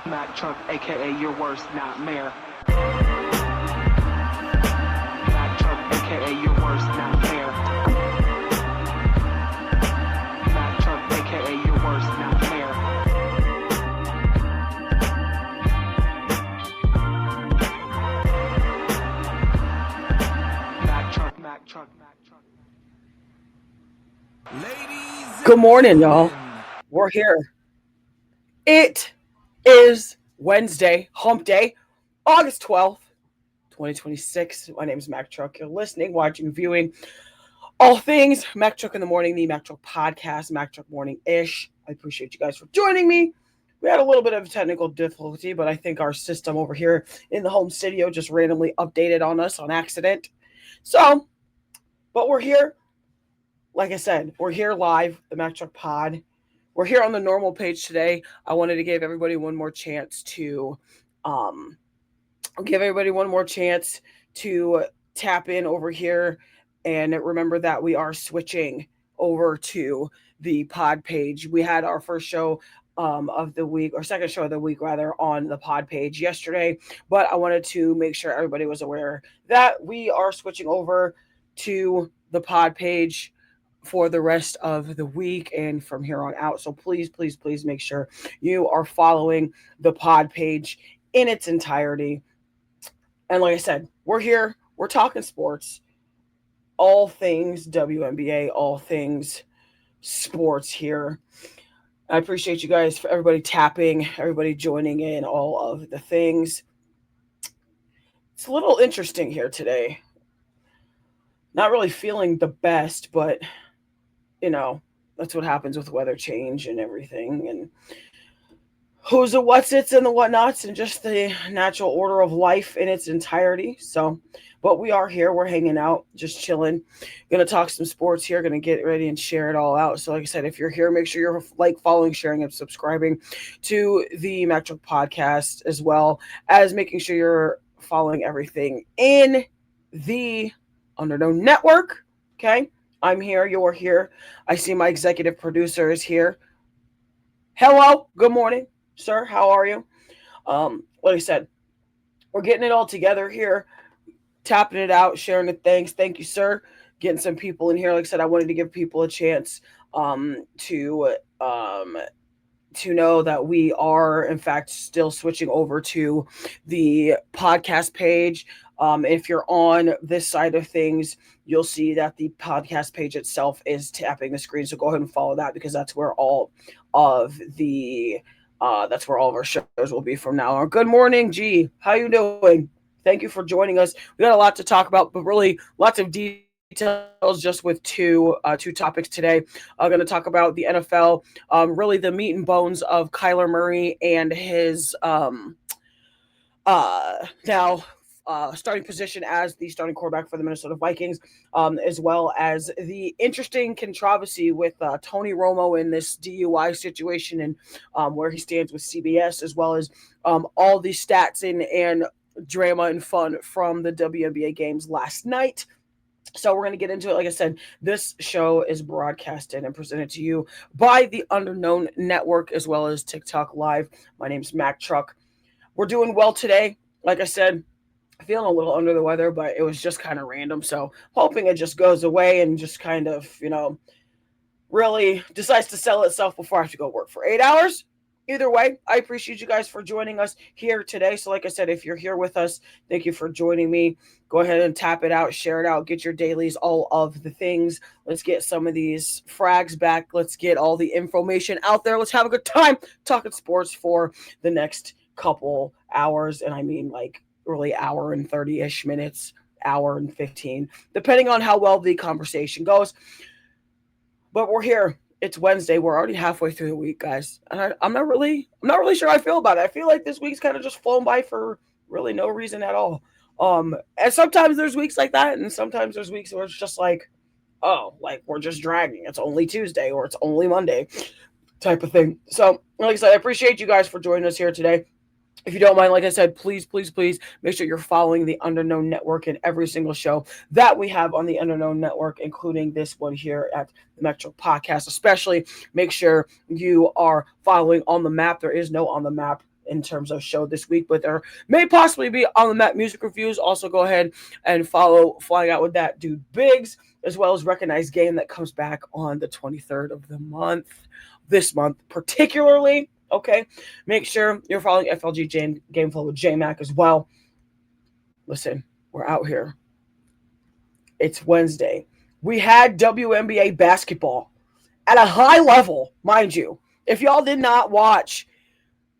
Mack Truck, aka your worst nightmare. Mack Truck, aka your worst nightmare. Mack Truck, aka your worst nightmare. Mack Truck, Mack Truck, Mack Truck. Good morning, y'all. We're here. It is Wednesday, hump day, August 12th, 2026. My name is Mack Truck. You're listening, watching, viewing all things Mack Truck in the Morning, the Mack Truck podcast, Mack Truck Morning-ish. I appreciate you guys for joining me. We had a little bit of technical difficulty, but I think our system over here in the home studio just randomly updated on us on accident. But we're here. Like I said, we're here live, the Mack Truck Pod. We're here on the normal page today. I wanted to give everybody one more chance to tap in over here. And remember that we are switching over to the pod page. We had our first show of the week, or second show of the week rather, on the pod page yesterday. But I wanted to make sure everybody was aware that we are switching over to the pod page for the rest of the week and from here on out. So please make sure you are following the pod page in its entirety. And like I said, we're here, we're talking sports, all things WNBA, all things sports here. I appreciate you guys, for everybody tapping, everybody joining in, all of the things. It's a little interesting here today. Not really feeling the best, but you know, that's what happens with weather change and everything, and who's the what's its and the whatnots, and just the natural order of life in its entirety. So, but we are here, we're hanging out, just chilling, gonna talk some sports here, gonna get ready and share it all out. So like I said, if you're here, make sure you're following, sharing, and subscribing to the Mack Truck podcast, as well as making sure you're following everything in the Underknown Network. Okay, I'm here, you're here. I see my executive producer is here. Hello, good morning, sir. How are you? Like I said, we're getting it all together here, tapping it out, sharing the things. Thank you, sir. Getting some people in here. Like I said, I wanted to give people a chance to know that we are, in fact, still switching over to the podcast page. If you're on this side of things, you'll see that the podcast page itself is tapping the screen. So go ahead and follow that, because that's where all of our shows will be from now on. Good morning, G. How you doing? Thank you for joining us. We got a lot to talk about, but really lots of details just with two topics today. I'm going to talk about the NFL, really the meat and bones of Kyler Murray and his starting position as the starting quarterback for the Minnesota Vikings, as well as the interesting controversy with Tony Romo in this DUI situation, and where he stands with CBS, as well as all the stats and drama and fun from the WNBA games last night. So we're going to get into it. Like I said, this show is broadcasted and presented to you by the Underknown Network, as well as TikTok Live. My name's Mack Truck. We're doing well today. Like I said, feeling a little under the weather, but it was just kind of random. So hoping it just goes away and just kind of, really decides to sell itself before I have to go work for 8 hours. Either way, I appreciate you guys for joining us here today. So like I said, if you're here with us, thank you for joining me. Go ahead and tap it out, share it out, get your dailies, all of the things. Let's get some of these frags back. Let's get all the information out there. Let's have a good time talking sports for the next couple hours. And I mean, like, really hour and 30-ish minutes, hour and 15, depending on how well the conversation goes. But we're here. It's Wednesday. We're already halfway through the week, guys. And I'm not really sure how I feel about it. I feel like this week's kind of just flown by for really no reason at all. And sometimes there's weeks like that, and sometimes there's weeks where it's just like, oh, like we're just dragging. It's only Tuesday or it's only Monday type of thing. So, like I said, I appreciate you guys for joining us here today. If you don't mind, like I said, please make sure you're following the Underknown Network in every single show that we have on the Underknown Network, including this one here at the Mack Truck Podcast. Especially make sure you are following On the Map. There is no On the Map in terms of show this week, but there may possibly be on the Mac Music Reviews. Also, go ahead and follow Flying Out with That Dude Biggs, as well as Recognized Game that comes back on the 23rd of the month, this month particularly. Okay, make sure you're following FLG Gameflow with J Mac as well. Listen, we're out here. It's Wednesday. We had WNBA basketball at a high level, mind you. If y'all did not watch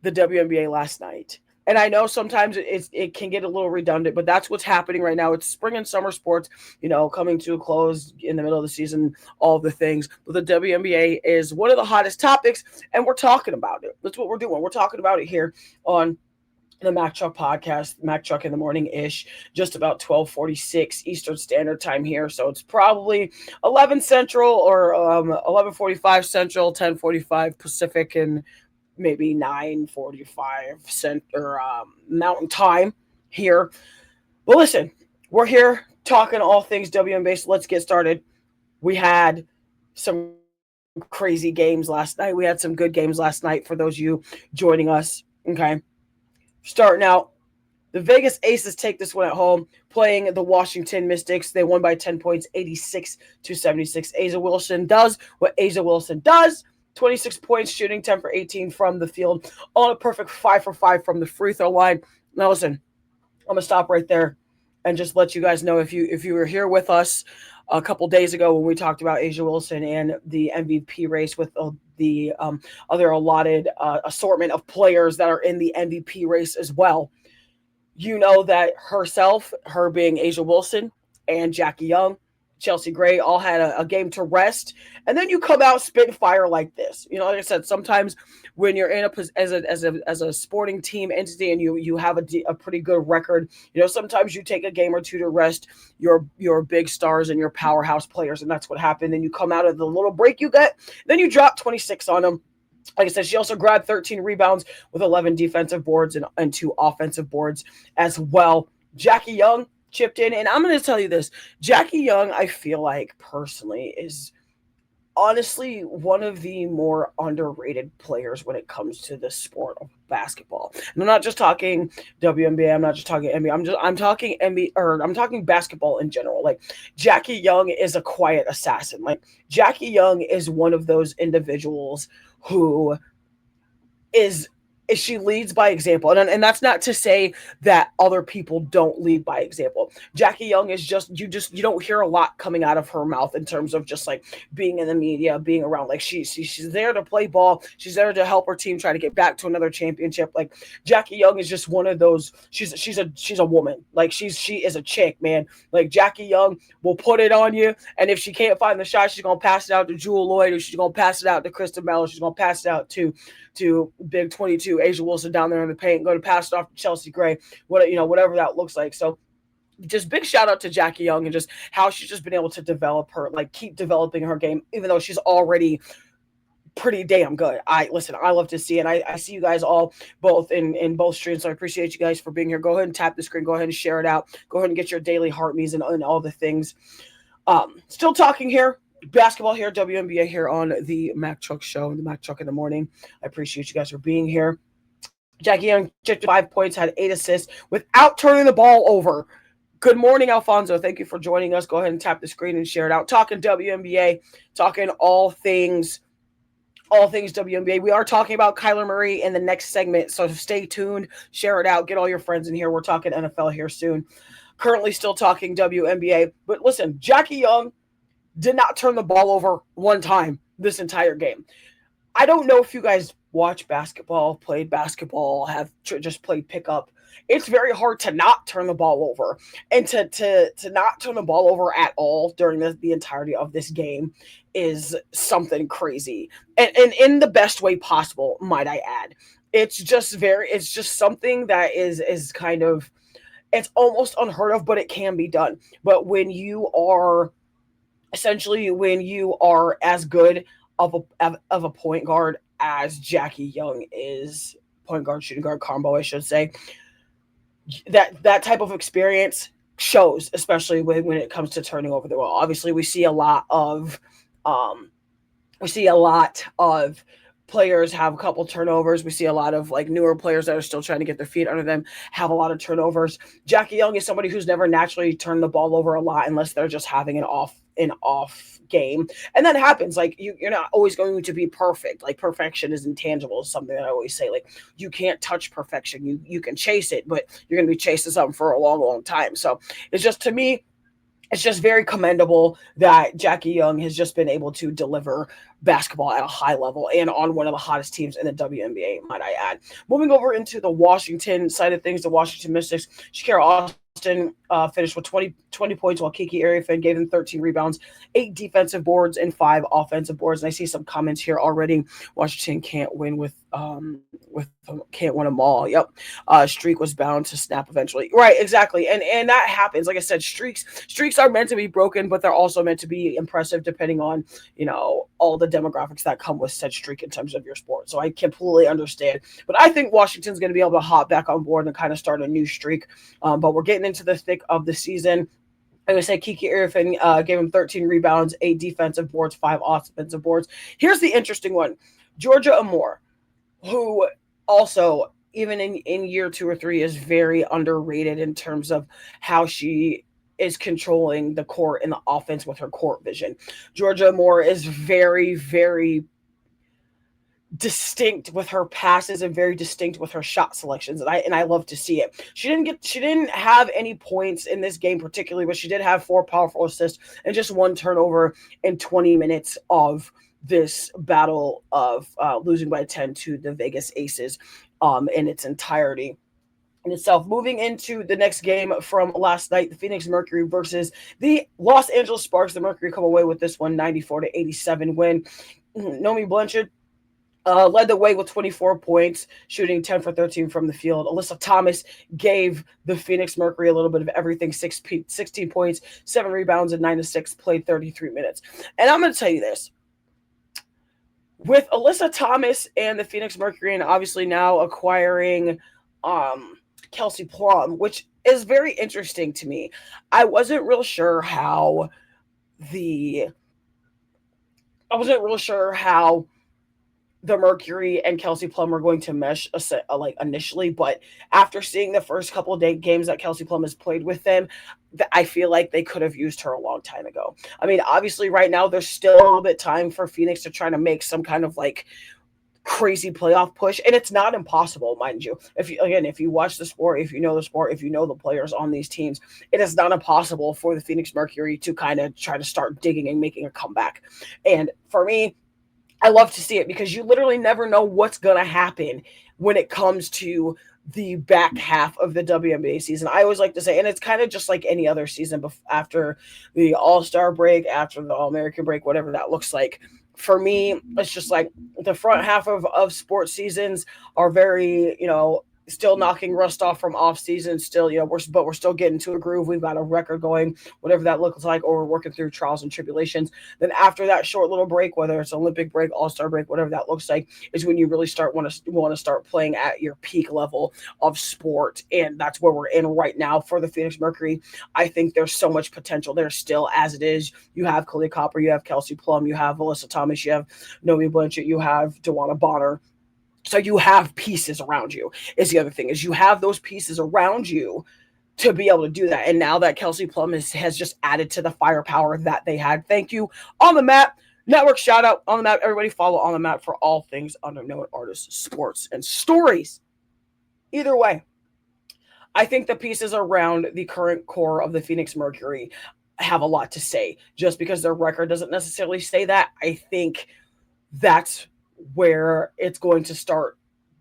the WNBA last night, and I know sometimes it can get a little redundant, but that's what's happening right now. It's spring and summer sports, coming to a close in the middle of the season, all the things. But the WNBA is one of the hottest topics, and we're talking about it. That's what we're doing. We're talking about it here on the Mack Truck podcast, Mack Truck in the morning-ish, just about 12:46 Eastern Standard Time here. So it's probably 11 Central or 11:45 Central, 10:45 Pacific, and maybe 9:45 Mountain Time here. But listen, we're here talking all things WNBA, so let's get started. We had some crazy games last night. We had some good games last night for those of you joining us. Okay. Starting out, the Vegas Aces take this one at home, playing the Washington Mystics. They won by 10 points, 86-76. A'ja Wilson does what A'ja Wilson does. 26 points, shooting 10 for 18 from the field, on a perfect 5 for 5 from the free throw line. Now listen, I'm gonna stop right there and just let you guys know, if you were here with us a couple days ago when we talked about A'ja Wilson and the MVP race with the other allotted assortment of players that are in the MVP race as well. You know that her being A'ja Wilson, and Jackie Young, Chelsea Gray all had a game to rest, and then you come out spitting fire like this. Like I said, sometimes when you're in as a sporting team entity and you have a pretty good record, sometimes you take a game or two to rest your big stars and your powerhouse players, and that's what happened. And you come out of the little break you get, then you drop 26 on them. Like I said, she also grabbed 13 rebounds with 11 defensive boards and 2 offensive boards as well. Jackie Young chipped in, and I'm going to tell you this. Jackie Young, I feel like, personally, is honestly one of the more underrated players when it comes to the sport of basketball. And I'm not just talking WNBA, I'm not just talking NBA, I'm talking NBA, or I'm talking basketball in general. Like, Jackie Young is a quiet assassin. Like, Jackie Young is one of those individuals who she leads by example. And that's not to say that other people don't lead by example. Jackie Young is you don't hear a lot coming out of her mouth in terms of just like being in the media, being around. Like, she's there to play ball. She's there to help her team try to get back to another championship. Like, Jackie Young is just one of those, she's a woman. Like, she is a chick, man. Like, Jackie Young will put it on you, and if she can't find the shot, she's gonna pass it out to Jewel Lloyd, or she's gonna pass it out to Kristen Mello, she's gonna pass it out to Big 22 A'ja Wilson down there in the paint, go to pass it off to Chelsea Gray, whatever that looks like. So just big shout out to Jackie Young and just how she's just been able to develop her, like keep developing her game, even though she's already pretty damn good. I love to see it. I see you guys all both in both streams, so I appreciate you guys for being here. Go ahead and tap the screen, go ahead and share it out, go ahead and get your daily heart me's and all the things. Still talking here basketball here, WNBA here on the Mack Truck Show, the Mack Truck in the morning. I appreciate you guys for being here. Jackie Young, 5 points, had 8 assists without turning the ball over. Good morning, Alfonso. Thank you for joining us. Go ahead and tap the screen and share it out. Talking WNBA, talking all things WNBA. We are talking about Kyler Murray in the next segment, so stay tuned. Share it out. Get all your friends in here. We're talking NFL here soon. Currently still talking WNBA. But listen, Jackie Young did not turn the ball over one time this entire game. I don't know if you guys watch basketball, played basketball, have just played pickup. It's very hard to not turn the ball over, and to not turn the ball over at all during the entirety of this game is something crazy, and in the best way possible, might I add. It's just something that is kind of, it's almost unheard of, but it can be done. But when you are as good of a point guard as Jackie Young is, point guard, shooting guard combo, I should say, that type of experience shows, especially when it comes to turning over the ball. Obviously, we see a lot of players have a couple turnovers. We see a lot of like newer players that are still trying to get their feet under them have a lot of turnovers. Jackie Young is somebody who's never naturally turned the ball over a lot unless they're just having an off game. And that happens. Like you're not always going to be perfect. Like perfection is intangible, is something that I always say. Like you can't touch perfection. You can chase it, but you're gonna be chasing something for a long, long time. So it's just, to me, it's just very commendable that Jackie Young has just been able to deliver basketball at a high level and on one of the hottest teams in the WNBA, might I add. Moving over into the Washington side of things, the Washington Mystics, Shakira Austin finished with 20 points, while Kiki Arifin gave them 13 rebounds, 8 defensive boards, and 5 offensive boards. And I see some comments here already. Washington can't win can't win them all. Yep. Streak was bound to snap eventually. Right, exactly. And that happens. Like I said, streaks are meant to be broken, but they're also meant to be impressive depending on, all the demographics that come with said streak in terms of your sport. So I completely understand. But I think Washington's going to be able to hop back on board and kind of start a new streak. But we're getting into the thick of the season. Like I said, Kiki Arifin gave him 13 rebounds, 8 defensive boards, 5 offensive boards. Here's the interesting one. Georgia Amore, who also, even in year 2 or 3, is very underrated in terms of how she is controlling the court and the offense with her court vision. Georgia Amore is very, very distinct with her passes and very distinct with her shot selections, and I love to see it. She didn't have any points in this game particularly, but she did have 4 powerful assists and just 1 turnover in 20 minutes of this battle of losing by 10 to the Vegas Aces in its entirety. In itself. Moving into the next game from last night, the Phoenix Mercury versus the Los Angeles Sparks. The Mercury come away with this one 94-87 win. Naomi Blanchard led the way with 24 points, shooting 10 for 13 from the field. Alyssa Thomas gave the Phoenix Mercury a little bit of everything, 16 points, 7 rebounds, and 9 assists, played 33 minutes. And I'm going to tell you this. With Alyssa Thomas and the Phoenix Mercury, and obviously now acquiring Kelsey Plum, which is very interesting to me. I wasn't real sure how the Mercury and Kelsey Plum are going to mesh initially, but after seeing the first couple of games that Kelsey Plum has played with them, I feel like they could have used her a long time ago. I mean, obviously right now there's still a little bit time for Phoenix to try to make some kind of crazy playoff push, and it's not impossible, mind you. If you watch the sport, if you know the sport, if you know the players on these teams, it is not impossible for the Phoenix Mercury to kind of try to start digging and making a comeback. And for me, I love to see it because you literally never know what's going to happen when it comes to the back half of the WNBA season. I always like to say, and it's kind of just like any other season after the All-Star break, after the All-American break, whatever that looks like. For me, it's just like the front half of sports seasons are very, still knocking rust off from off season. Still, we're still getting to a groove. We've got a record going, whatever that looks like, or we're working through trials and tribulations. Then after that short little break, whether it's Olympic break, All-Star break, whatever that looks like, is when you really want to start playing at your peak level of sport. And that's where we're in right now for the Phoenix Mercury. I think there's so much potential there still as it is. You have Kalia Copper, you have Kelsey Plum, you have Alyssa Thomas, you have Naomi Blanchard, you have DeWanna Bonner. So you have pieces around you is the other thing, is you have those pieces around you to be able to do that. And now that Kelsey Plum has just added to the firepower that they had. Thank you. On the Map Network, shout out On the Map. Everybody follow On the Map for all things unknown artists, sports, and stories. Either way, I think the pieces around the current core of the Phoenix Mercury have a lot to say. Just because their record doesn't necessarily say that, I think that's where it's going to start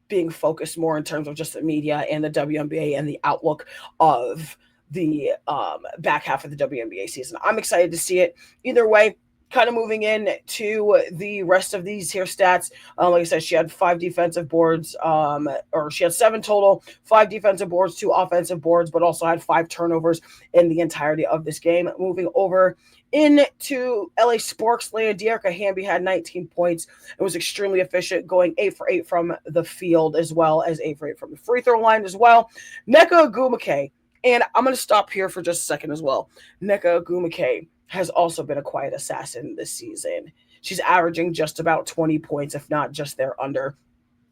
being focused more in terms of just the media and the WNBA and the outlook of the back half of the WNBA season. I'm excited to see it. Either way, kind of moving in to the rest of these here stats. Like I said, she had 5 defensive boards, or she had 7 total, 5 defensive boards, 2 offensive boards, but also had 5 turnovers in the entirety of this game. Moving over into LA Sparks land, Dearica Hamby had 19 points. It was extremely efficient, going 8 for 8 from the field as well as 8 for 8 from the free throw line as well. Nneka Ogwumike, and I'm going to stop here for just a second as well. Nneka Ogwumike has also been a quiet assassin this season. she's averaging just about 20 points, if not just there under.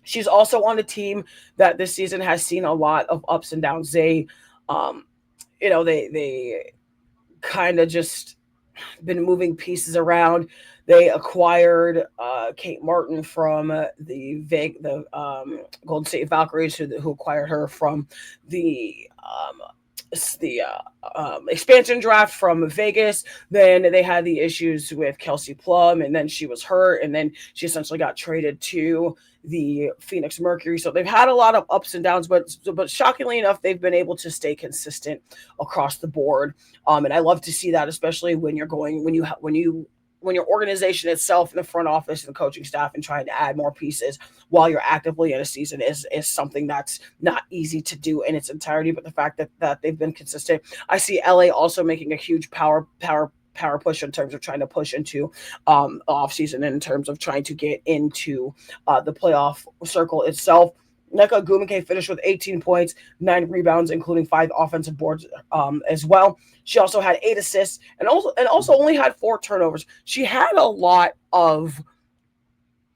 She's also on a team that this season has seen a lot of ups and downs. Um, they kind of just been moving pieces around. They acquired Kate Martin from the Golden State Valkyries, who acquired her from the expansion draft from Vegas. Then they had the issues with Kelsey Plum, and then she was hurt, and then she essentially got traded to the Phoenix Mercury. So they've had a lot of ups and downs, but shockingly enough, they've been able to stay consistent across the board. And I love to see that, especially when you're going when your organization itself in the front office and the coaching staff and trying to add more pieces while you're actively in a season is something that's not easy to do in its entirety. But the fact that they've been consistent, I see LA also making a huge power push in terms of trying to push into off season, in terms of trying to get into the playoff circle itself. Nneka Ogwumike finished with 18 points, 9 rebounds, including 5 offensive boards as well. She also had 8 assists and also only had 4 turnovers. She had a lot of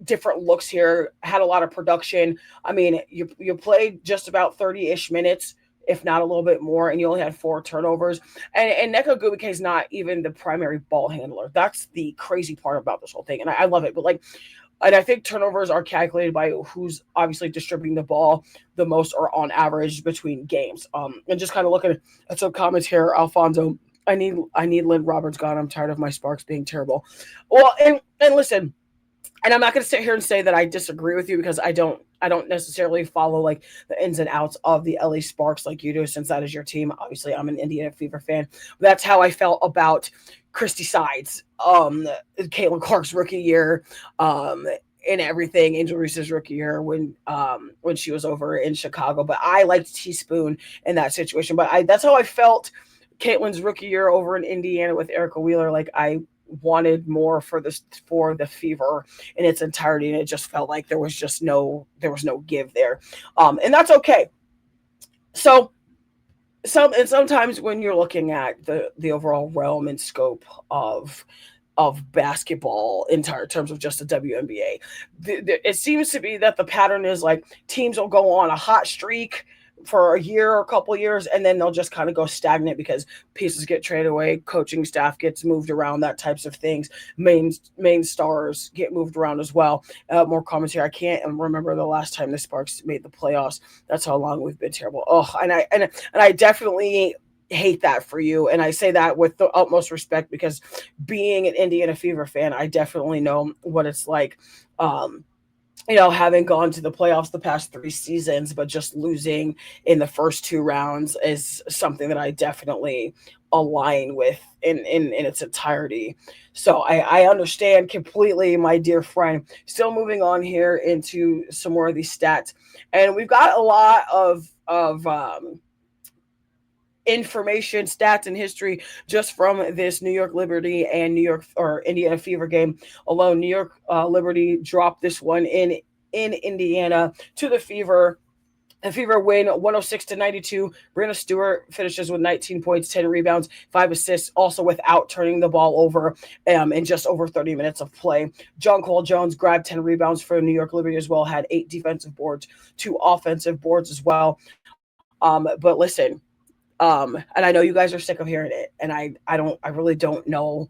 different looks here, had a lot of production. I mean, you played just about 30-ish minutes, if not a little bit more, and you only had 4 turnovers. And Nneka Ogwumike is not even the primary ball handler. That's the crazy part about this whole thing, and I love it. But and I think turnovers are calculated by who's obviously distributing the ball the most or on average between games. And just kind of looking at some comments here, Alfonso, I need Lynn Roberts gone. I'm tired of my Sparks being terrible. Well, and listen, and I'm not going to sit here and say that I disagree with you, because I don't necessarily follow like the ins and outs of the LA Sparks like you do, since that is your team. Obviously, I'm an Indiana Fever fan. That's how I felt about Christy Sides, Caitlin Clark's rookie year, and everything. Angel Reese's rookie year when she was over in Chicago. But I liked Teaspoon in that situation. But that's how I felt Caitlin's rookie year over in Indiana with Erica Wheeler. Like, I wanted more for the Fever in its entirety, and it just felt like there was no give there, and that's okay. So sometimes when you're looking at the overall realm and scope of basketball in terms of just the WNBA, it seems to be that the pattern is like teams will go on a hot streak for a year or a couple of years, and then they'll just kind of go stagnant because pieces get traded away, coaching staff gets moved around, that types of things. Main stars get moved around as well. More commentary. I can't remember the last time the Sparks made the playoffs. That's how long we've been terrible. Oh, and I definitely hate that for you, and I say that with the utmost respect, because being an Indiana Fever fan, I definitely know what it's like. Having gone to the playoffs the past 3 seasons, but just losing in the first 2 rounds is something that I definitely align with in its entirety. So I understand completely, my dear friend. Still moving on here into some more of these stats, and we've got a lot of information, stats, and history just from this New York Liberty and Indiana Fever game alone. New York Liberty dropped this one in Indiana to the Fever. The Fever win 106-92. Brianna Stewart finishes with 19 points, 10 rebounds, 5 assists, also without turning the ball over in just over 30 minutes of play. John Cole Jones grabbed 10 rebounds for New York Liberty as well, had 8 defensive boards, 2 offensive boards as well. But listen, and I know you guys are sick of hearing it, and I really don't know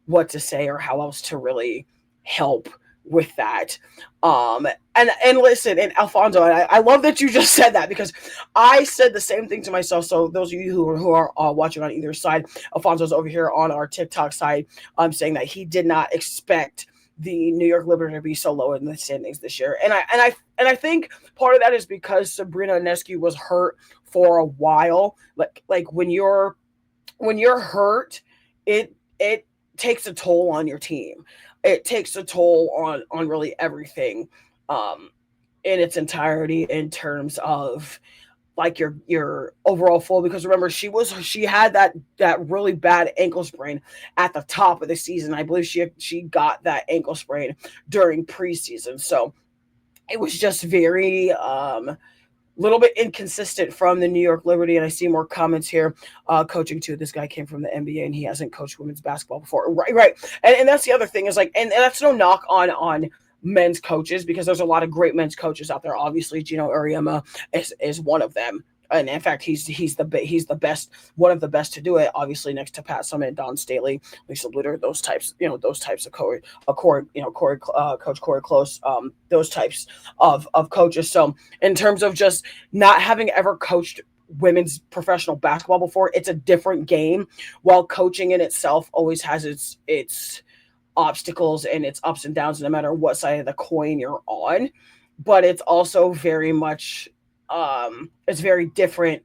what to say or how else to really help with that. And listen, and Alfonso, I love that you just said that, because I said the same thing to myself. So those of you who are watching on either side, Alfonso's over here on our TikTok side, saying that he did not expect the New York Liberty to be so low in the standings this year. And I think part of that is because Sabrina Ionescu was hurt for a while. Like when you're hurt, it takes a toll on your team. It takes a toll on really everything in its entirety, in terms of like your overall flow. Because remember, she had that really bad ankle sprain at the top of the season. I believe she got that ankle sprain during preseason. So it was just very little bit inconsistent from the New York Liberty, and I see more comments here. Coaching too. This guy came from the NBA, and he hasn't coached women's basketball before. Right, right. And that's the other thing is like, and that's no knock on men's coaches because there's a lot of great men's coaches out there. Obviously, Gino Uriema is one of them. And in fact, he's the best, one of the best to do it. Obviously, next to Pat Summitt, Don Staley, Lisa Luter, those types, those types of Coach Corey Close, those types of coaches. So in terms of just not having ever coached women's professional basketball before, it's a different game. While coaching in itself always has its obstacles and its ups and downs, no matter what side of the coin you're on. But it's also very much it's very different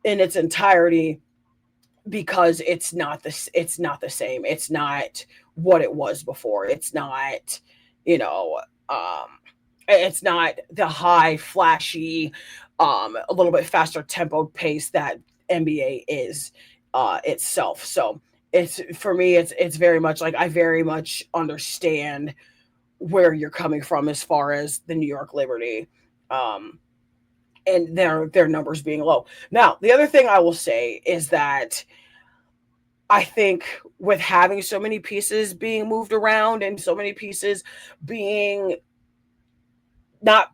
in its entirety because it's not the same. It's not what it was before. It's not, it's not the high, flashy, a little bit faster tempo pace that NBA is itself. So it's for me, it's very much like I very much understand where you're coming from as far as the New York Liberty. And their numbers being low. Now, the other thing I will say is that I think with having so many pieces being moved around and so many pieces being not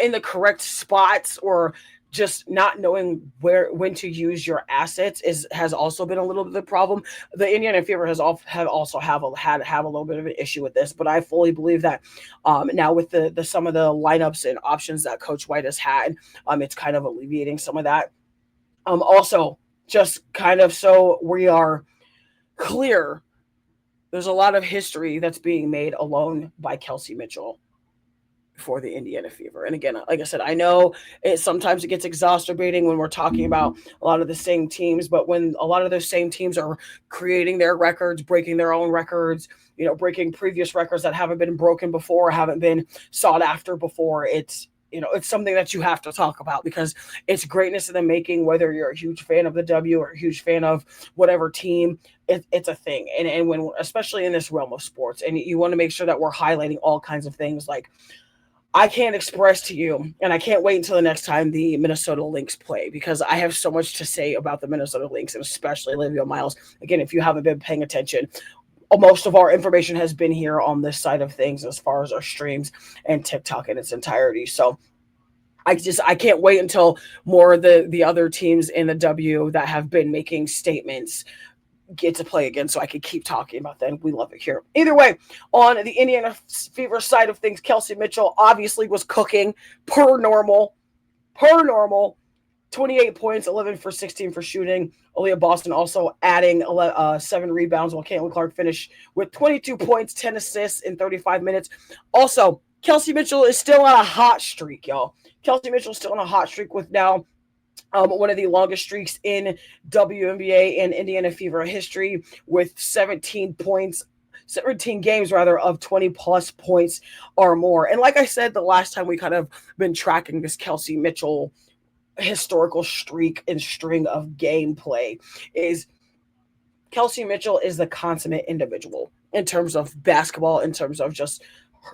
in the correct spots or just not knowing when to use your assets has also been a little bit of the problem. The Indiana Fever have a little bit of an issue with this, but I fully believe that now with the some of the lineups and options that Coach White has had, it's kind of alleviating some of that. Also, just kind of so we are clear, there's a lot of history that's being made alone by Kelsey Mitchell for the Indiana Fever. And again, like I said, I know sometimes it gets exacerbating when we're talking about a lot of the same teams, but when a lot of those same teams are creating their records, breaking their own records, breaking previous records that haven't been broken before, haven't been sought after before, it's something that you have to talk about because it's greatness in the making, whether you're a huge fan of the W or a huge fan of whatever team, it's a thing. And when, especially in this realm of sports, and you want to make sure that we're highlighting all kinds of things like, I can't express to you, and I can't wait until the next time the Minnesota Lynx play because I have so much to say about the Minnesota Lynx and especially Olivia Miles. Again, if you haven't been paying attention, most of our information has been here on this side of things as far as our streams and TikTok in its entirety. So I can't wait until more of the other teams in the W that have been making statements get to play again so I could keep talking about that. We love it here. Either way, on the Indiana Fever side of things, Kelsey Mitchell obviously was cooking per normal. 28 points, 11 for 16 for shooting. Aaliyah Boston also adding 7 rebounds while Caitlin Clark finished with 22 points, 10 assists in 35 minutes. Also, Kelsey Mitchell is still on a hot streak, y'all. Kelsey Mitchell is still on a hot streak with now one of the longest streaks in WNBA and Indiana Fever history with 17 games of 20 plus points or more. And like I said, the last time we kind of been tracking this Kelsey Mitchell historical streak and string of gameplay is Kelsey Mitchell is the consummate individual in terms of basketball, in terms of just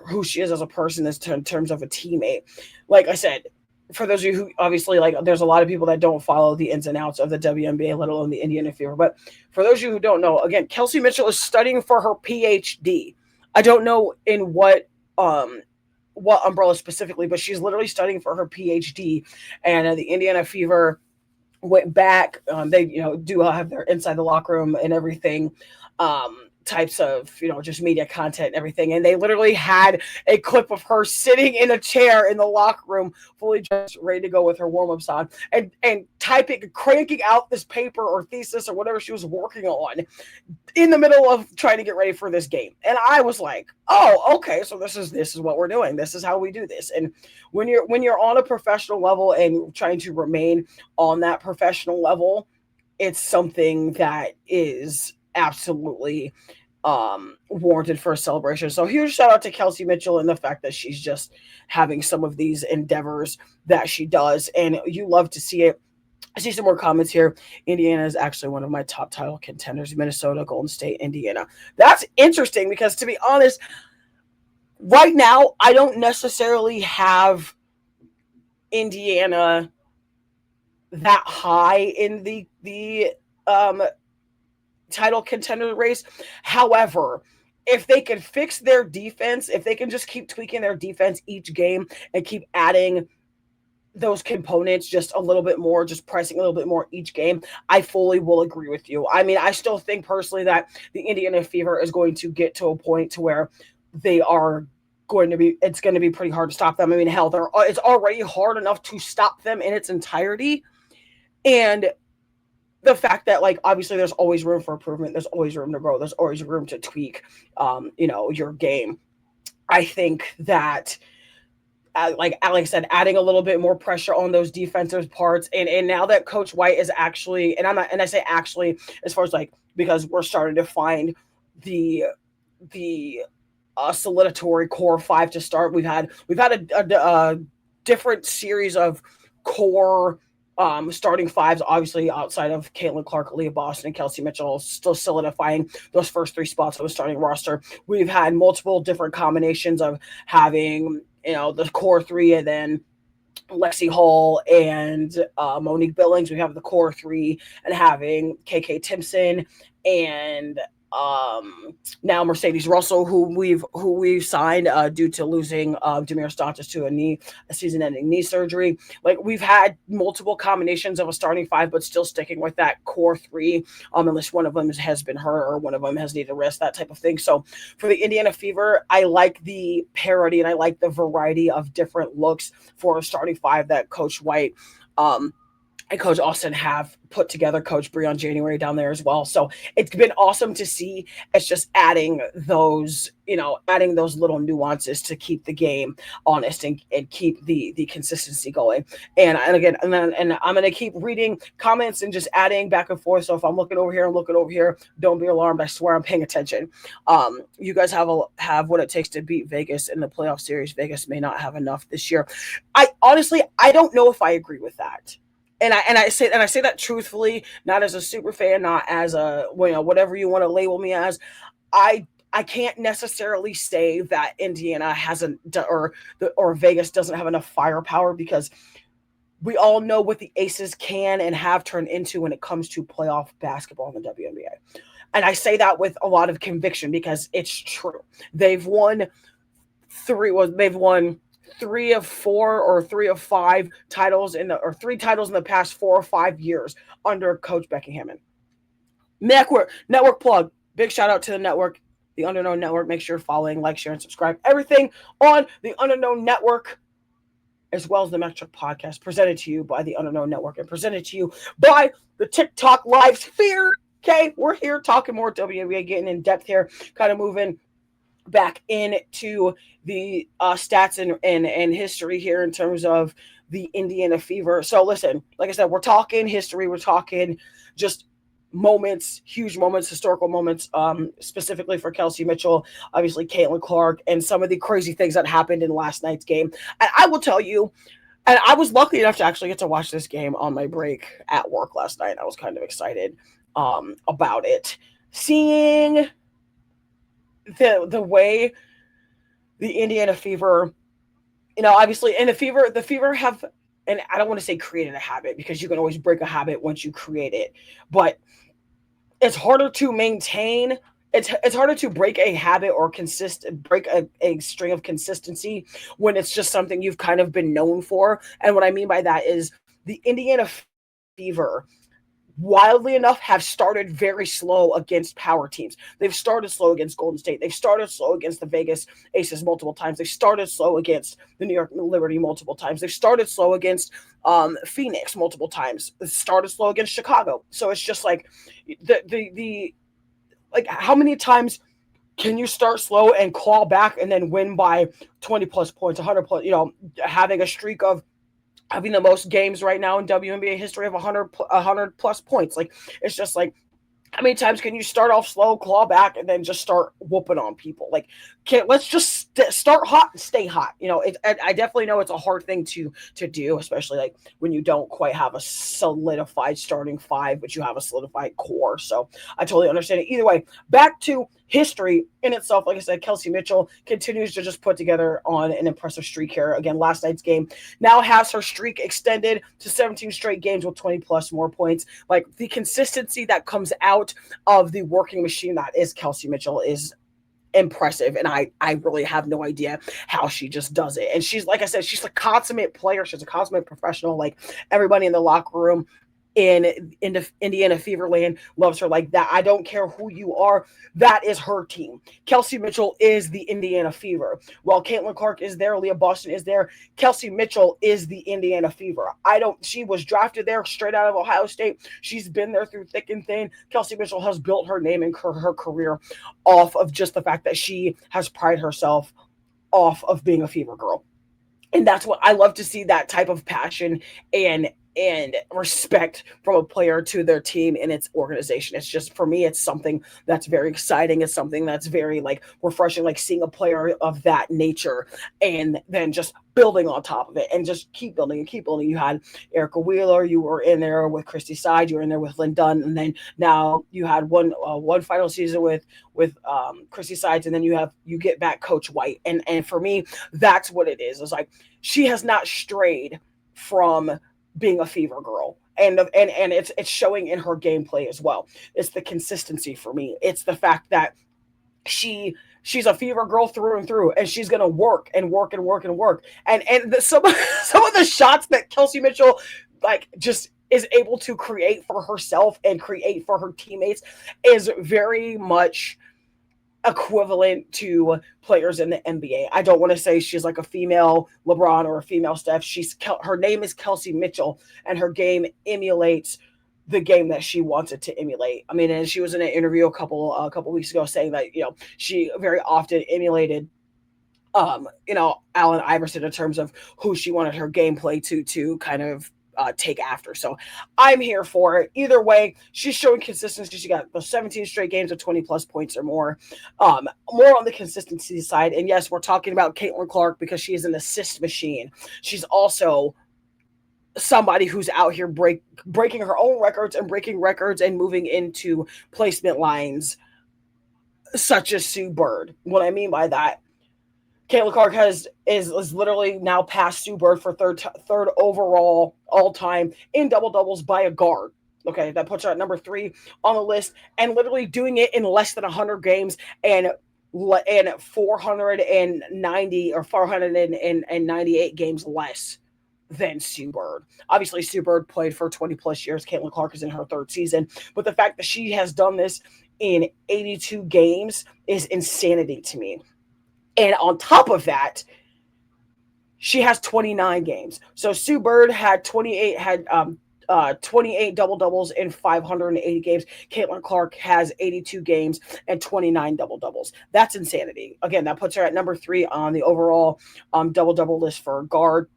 who she is as a person, in terms of a teammate. Like I said, for those of you who obviously there's a lot of people that don't follow the ins and outs of the WNBA, let alone the Indiana Fever. But for those of you who don't know, again, Kelsey Mitchell is studying for her PhD. I don't know in what umbrella specifically, but she's literally studying for her PhD. And the Indiana Fever went back. They do have their inside the locker room and everything. Types of just media content and everything, and they literally had a clip of her sitting in a chair in the locker room fully dressed, ready to go with her warm-ups on, and cranking out this paper or thesis or whatever she was working on in the middle of trying to get ready for this game. And I was like, oh, okay, so this is what we're doing, this is how we do this. And when you're on a professional level and trying to remain on that professional level, it's something that is absolutely warranted for a celebration. So huge shout out to Kelsey Mitchell and the fact that she's just having some of these endeavors that she does, and you love to see it. I see some more comments here. Indiana is actually one of my top title contenders. Minnesota, Golden State, Indiana. That's interesting because, to be honest, right now I don't necessarily have Indiana that high in the title contender race. However, if they can fix their defense, if they can just keep tweaking their defense each game and keep adding those components just a little bit more, just pressing a little bit more each game, I fully will agree with you. I mean, I still think personally that the Indiana Fever is going to get to a point to where they are it's going to be pretty hard to stop them. I mean, hell, it's already hard enough to stop them in its entirety. And the fact that, like, obviously there's always room for improvement, there's always room to grow, there's always room to tweak, your game. I think that, like Alex said, adding a little bit more pressure on those defensive parts, and now that Coach White is actually, and I say actually, as far as like, because we're starting to find the solidatory core five to start. We've had a different series of core starting fives, obviously outside of Caitlin Clark, Leah Boston, and Kelsey Mitchell, still solidifying those first three spots of the starting roster. We've had multiple different combinations of having, the core three, and then Lexi Hall and Monique Billings. We have the core three, and having KK Timpson and now Mercedes Russell, who we've signed due to losing Demir Stantis to a season-ending knee surgery. Like, we've had multiple combinations of a starting five, but still sticking with that core three, unless one of them has been hurt or one of them has needed rest, that type of thing. So for the Indiana Fever, I like the parity and I like the variety of different looks for a starting five that Coach White and Coach Austin have put together, Coach Breon January down there as well. So it's been awesome to see. It's just adding those little nuances to keep the game honest and keep the consistency going. And again, and I'm going to keep reading comments and just adding back and forth. So if I'm looking over here, don't be alarmed. I swear I'm paying attention. You guys have what it takes to beat Vegas in the playoff series. Vegas may not have enough this year. I don't know if I agree with that. And I say that truthfully, not as a super fan, not as a whatever you want to label me as. I can't necessarily say that Indiana hasn't or Vegas doesn't have enough firepower, because we all know what the Aces can and have turned into when it comes to playoff basketball in the WNBA. And I say that with a lot of conviction because it's true. They've won three of four or three of five titles three titles in the past 4 or 5 years under Coach Becky Hammond. Network plug. Big shout out to the network, the Underknown Network. Make sure you're following, like, share, and subscribe. Everything on the Underknown Network, as well as the Mack podcast, presented to you by the Underknown Network and presented to you by the TikTok Live Sphere. Okay, we're here talking more WNBA, getting in depth here, kind of moving back into the stats and history here in terms of the Indiana Fever. So listen, like I said, we're talking history. We're talking just moments, huge moments, historical moments, specifically for Kelsey Mitchell, obviously Caitlin Clark, and some of the crazy things that happened in last night's game. And I will tell you, and I was lucky enough to actually get to watch this game on my break at work last night. I was kind of excited about it. Seeing the way the Indiana Fever, obviously, and the Fever have, and I don't want to say created a habit, because you can always break a habit once you create it, but it's harder to maintain. It's harder to break a habit or break a string of consistency when it's just something you've kind of been known for. And what I mean by that is the Indiana Fever, wildly enough, have started very slow against power teams. They've started slow against Golden State. They've started slow against the Vegas Aces multiple times. They've started slow against the New York Liberty multiple times. They've started slow against Phoenix multiple times. They started slow against Chicago. So it's just like like, how many times can you start slow and claw back and then win by 20 plus points, 100 plus, having a streak of having the most games right now in WNBA history of 100 plus points. Like, it's just like, how many times can you start off slow, claw back, and then just start whooping on people? Like, let's just start hot and stay hot. I definitely know it's a hard thing to do, especially like when you don't quite have a solidified starting five, but you have a solidified core. So I totally understand it. Either way, back to history in itself. Like I said, Kelsey Mitchell continues to just put together on an impressive streak here. Again, last night's game now has her streak extended to 17 straight games with 20 plus more points. Like the consistency that comes out of the working machine that is Kelsey Mitchell is impressive, and I really have no idea how she just does it. And she's, like I said, she's a consummate player. She's a consummate professional. Like everybody in the locker room in the Indiana Feverland loves her like that. I don't care who you are. That is her team. Kelsey Mitchell is the Indiana Fever. While Caitlin Clark is there, Leah Boston is there, Kelsey Mitchell is the Indiana Fever. She was drafted there straight out of Ohio State. She's been there through thick and thin. Kelsey Mitchell has built her name and her career off of just the fact that she has prided herself off of being a Fever girl. And that's what I love to see, that type of passion and respect from a player to their team and its organization. It's just, for me, it's something that's very exciting. It's something that's very like refreshing, like seeing a player of that nature and then just building on top of it and just keep building and keep building. You had Erica Wheeler, you were in there with Christy Side, you were in there with Lynn Dunn, and then now you had one final season with Christy Sides, and then you get back Coach White. And for me, that's what it is. It's like she has not strayed from being a Fever girl, and it's showing in her gameplay as well. It's the consistency for me. It's the fact that she's a Fever girl through and through, and she's gonna work and work and work and work. Some of the shots that Kelsey Mitchell like just is able to create for herself and create for her teammates is very much equivalent to players in the NBA. I don't want to say she's like a female LeBron or a female Steph. Her name is Kelsey Mitchell, and her game emulates the game that she wanted to emulate. I mean, and she was in an interview a couple weeks ago saying that she very often emulated Allen Iverson in terms of who she wanted her gameplay to kind of take after. So I'm here for it. Either way, she's showing consistency. She got the 17 straight games of 20 plus points or more. More on the consistency side. And yes, we're talking about Caitlin Clark because she is an assist machine. She's also somebody who's out here breaking her own records and breaking records and moving into placement lines such as Sue Bird. What I mean by that, Caitlin Clark is literally now past Sue Bird for third overall all time in double doubles by a guard. Okay, that puts her at number 3 on the list, and literally doing it in less than 100 games and 490 or 498 games less than Sue Bird. Obviously, Sue Bird played for 20 plus years. Caitlin Clark is in her 3rd season, but the fact that she has done this in 82 games is insanity to me. And on top of that, she has 29 games. So Sue Bird had 28 double doubles in 580 games. Caitlin Clark has 82 games and 29 double doubles. That's insanity. Again, that puts her at number 3 on the overall double double list for a guard.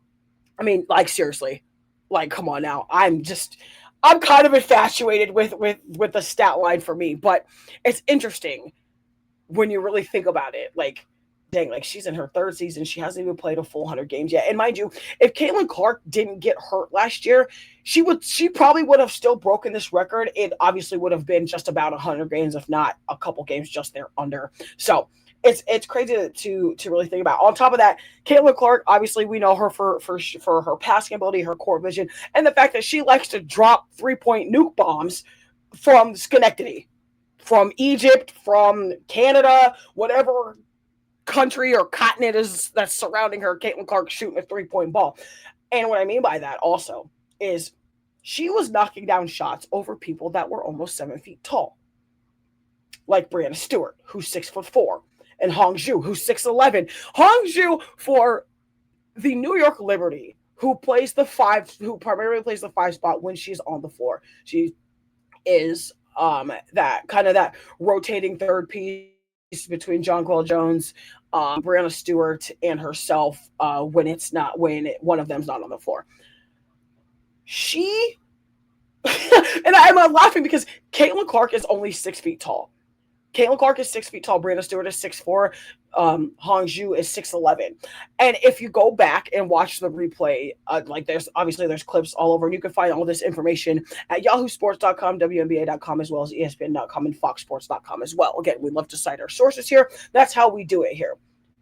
I mean, like, seriously, like, come on now. I'm kind of infatuated with the stat line for me, but it's interesting when you really think about it. Like, dang, like, she's in her 3rd season. She hasn't even played a full 100 games yet. And mind you, if Caitlin Clark didn't get hurt last year, she probably would have still broken this record. It obviously would have been just about 100 games, if not a couple games just there under. So it's crazy to really think about. On top of that, Caitlin Clark, obviously we know her for her passing ability, her court vision, and the fact that she likes to drop 3-point nuke bombs from Schenectady, from Egypt, from Canada, whatever country or continent is that's surrounding her. Caitlin Clark shooting a 3-point ball. And what I mean by that also is she was knocking down shots over people that were almost 7 feet tall, like Brianna Stewart, who's 6'4", and Hong Zhu, who's 6'11". Hong Zhu for the New York Liberty, who primarily plays the 5 spot when she's on the floor. She is that rotating third piece between Jonquel Jones, Brianna Stewart, and herself when one of them's not on the floor. She and I'm laughing because Caitlin Clark is only 6 feet tall. Caitlin Clark is 6 feet tall. Brianna Stewart is 6'4". Hongju is 6'11". And if you go back and watch the replay, like there's clips all over, and you can find all this information at yahoosports.com, WNBA.com, as well as ESPN.com and FoxSports.com as well. Again, we love to cite our sources here. That's how we do it here.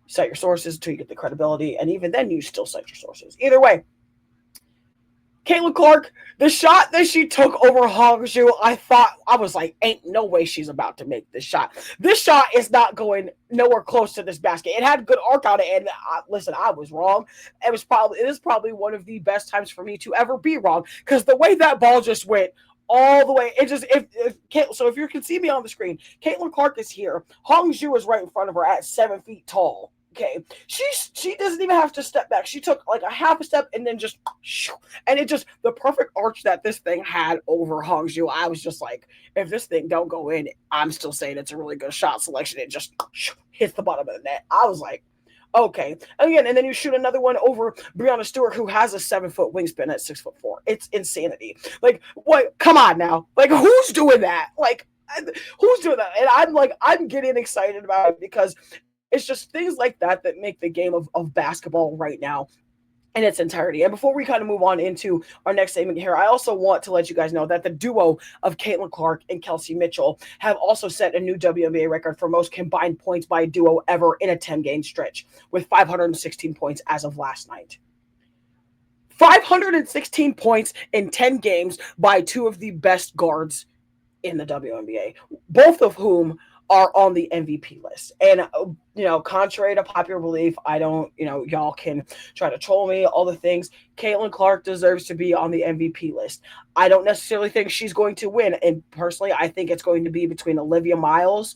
Cite your sources until you get the credibility, and even then you still cite your sources. Either way, Caitlin Clark, the shot that she took over Hongju, I was like, ain't no way she's about to make this shot. This shot is not going nowhere close to this basket. It had good arc on it, and listen, I was wrong. It is probably one of the best times for me to ever be wrong, because the way that ball just went all the way, so if you can see me on the screen, Caitlin Clark is here. Hongju is right in front of her at 7 feet tall. Okay, she doesn't even have to step back. She took like a half a step and then just, and it just, the perfect arch that this thing had over Hongju. I was just like, if this thing don't go in, I'm still saying it's a really good shot selection. It just hits the bottom of the net. I was like, okay. Again, and then you shoot another one over Brianna Stewart, who has a 7-foot wingspan at 6'4". It's insanity. Like, what? Come on now. Like, who's doing that? Like, who's doing that? And I'm getting excited about it, because it's just things like that that make the game of basketball right now in its entirety. And before we kind of move on into our next segment here, I also want to let you guys know that the duo of Caitlin Clark and Kelsey Mitchell have also set a new WNBA record for most combined points by a duo ever in a 10-game stretch, with 516 points as of last night. 516 points in 10 games by two of the best guards in the WNBA, both of whom are on the MVP list. And, contrary to popular belief, I don't, y'all can try to troll me, all the things. Caitlin Clark deserves to be on the MVP list. I don't necessarily think she's going to win. And personally, I think it's going to be between Olivia Miles,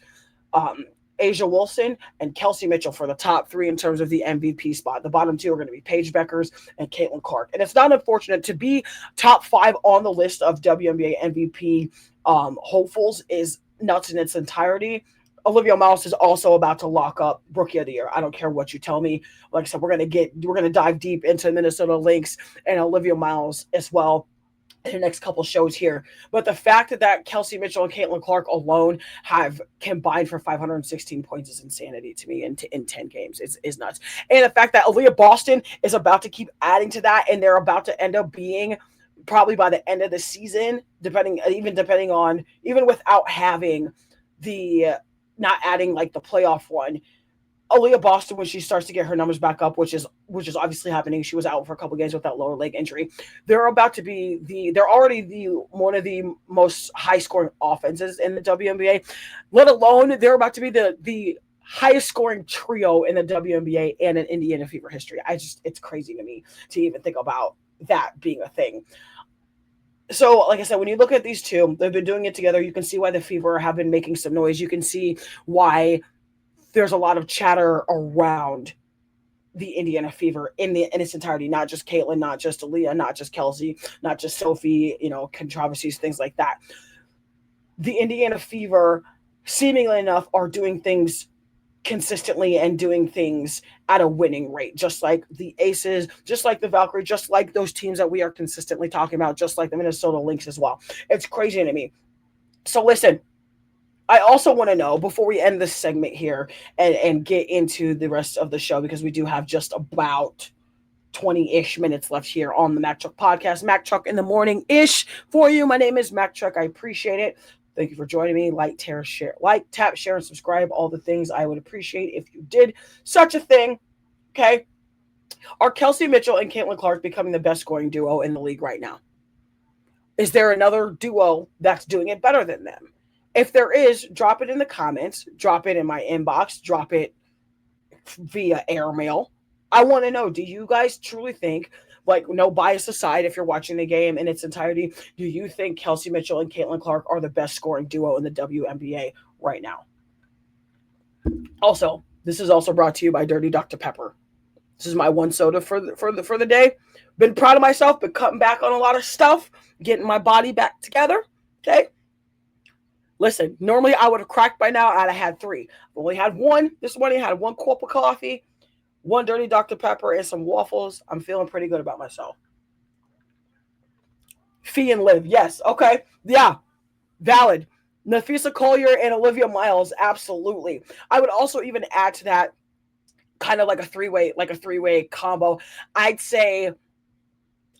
Asia Wilson, and Kelsey Mitchell for the top three in terms of the MVP spot. The bottom two are going to be Paige Beckers and Caitlin Clark. And it's not unfortunate to be top 5 on the list of WNBA MVP hopefuls is nuts in its entirety. Olivia Miles is also about to lock up Rookie of the Year. I don't care what you tell me. Like I said, we're gonna dive deep into Minnesota Lynx and Olivia Miles as well in the next couple shows here. But the fact that Kelsey Mitchell and Caitlin Clark alone have combined for 516 points is insanity to me in 10 games. Is nuts. And the fact that Aaliyah Boston is about to keep adding to that, and they're about to end up being, probably by the end of the season, depending on, even without having not adding like the playoff one, Aaliyah Boston, when she starts to get her numbers back up, which is obviously happening, she was out for a couple of games with that lower leg injury. They're already one of the most high scoring offenses in the WNBA, let alone they're about to be the highest scoring trio in the WNBA and in Indiana Fever history. It's crazy to me to even think about that being a thing. So, like I said, when you look at these two, they've been doing it together. You can see why the Fever have been making some noise. You can see why there's a lot of chatter around the Indiana Fever in its entirety, not just Caitlin, not just Aaliyah, not just Kelsey, not just Sophie, controversies, things like that. The Indiana Fever, seemingly enough, are doing things consistently and doing things at a winning rate, just like the Aces, just like the Valkyrie, just like those teams that we are consistently talking about, just like the Minnesota Lynx as well. It's crazy to me. So listen, I also want to know, before we end this segment here and get into the rest of the show, because we do have just about 20-ish minutes left here on the Mack Truck Podcast. Mack Truck in the morning-ish for you. My name is Mack Truck. I appreciate it. Thank you for joining me. Like, tap, share, and subscribe. All the things I would appreciate if you did such a thing. Okay. Are Kelsey Mitchell and Caitlin Clark becoming the best scoring duo in the league right now? Is there another duo that's doing it better than them? If there is, drop it in the comments. Drop it in my inbox. Drop it via airmail. I want to know, do you guys truly think, like, no bias aside, if you're watching the game in its entirety, do you think Kelsey Mitchell and Caitlin Clark are the best scoring duo in the WNBA right now? Also, this is also brought to you by Dirty Dr. Pepper. This is my one soda for the day. Been proud of myself, been cutting back on a lot of stuff, getting my body back together. Okay. Listen, normally I would have cracked by now. I'd have had 3. I've only had 1 this morning. I had 1 cup of coffee, 1 Dirty Dr. Pepper, and some waffles. I'm feeling pretty good about myself. Fee and live. Yes. Okay. Yeah. Valid. Nafisa Collier and Olivia Miles, absolutely. I would also even add to that kind of like a three-way combo. I'd say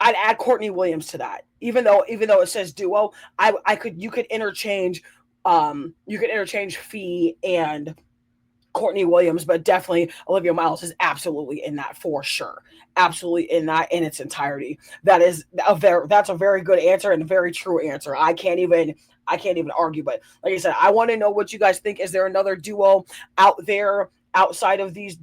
I'd add Courtney Williams to that. Even though it says duo, I could you could interchange Fee and Courtney Williams, but definitely Olivia Miles is absolutely in that for sure. Absolutely in that in its entirety. That's a very good answer and a very true answer. I can't even argue. But like I said, I want to know what you guys think. Is there another duo out there outside of these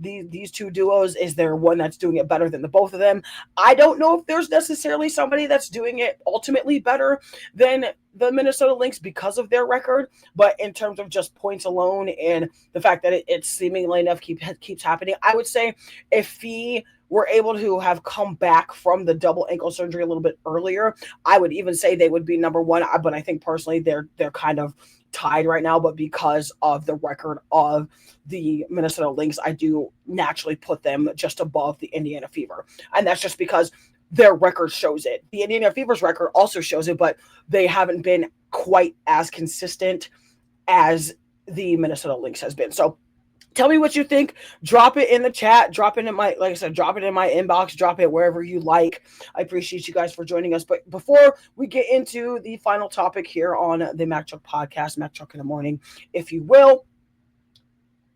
two duos? Is there one that's doing it better than the both of them? I don't know if there's necessarily somebody that's doing it ultimately better than the Minnesota Lynx because of their record, but in terms of just points alone and the fact that it's seemingly enough keeps happening, I would say if Fee were able to have come back from the double ankle surgery a little bit earlier, I would even say they would be number one. But I think personally they're kind of tied right now. But because of the record of the Minnesota Lynx, I do naturally put them just above the Indiana Fever, and that's just because their record shows it. The Indiana Fever's record also shows it, but they haven't been quite as consistent as the Minnesota Lynx has been. So tell me what you think. Drop it in the chat. Drop it in my, like I said, drop it in my inbox. Drop it wherever you like. I appreciate you guys for joining us. But before we get into the final topic here on the Mack Truck podcast, Mack Truck in the Morning, if you will,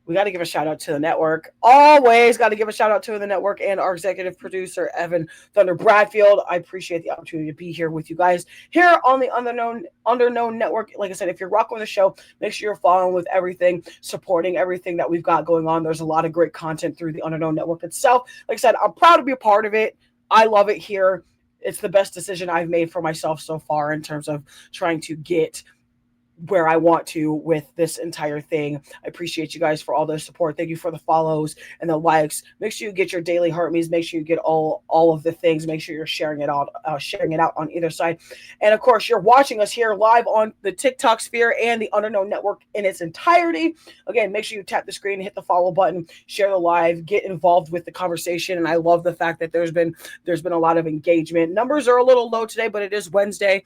we got to give a shout out to the network. Always got to give a shout out to the network and our executive producer, Evan Thunder Bradfield. I appreciate the opportunity to be here with you guys here on the Underknown Network. Like I said, if you're rocking the show, make sure you're following with everything, supporting everything that we've got going on. There's a lot of great content through the Underknown Network itself. Like I said, I'm proud to be a part of it. I love it here. It's the best decision I've made for myself so far in terms of trying to get where I want to with this entire thing. I appreciate you guys for all the support. Thank you for the follows and the likes. Make sure you get your daily heart me's. Make sure you get all of the things. Make sure you're sharing it out on either side. And of course, you're watching us here live on the TikTok sphere and the Underknown Network in its entirety. Again, make sure you tap the screen, hit the follow button, share the live, get involved with the conversation. And I love the fact that there's been a lot of engagement. Numbers are a little low today, but it is Wednesday.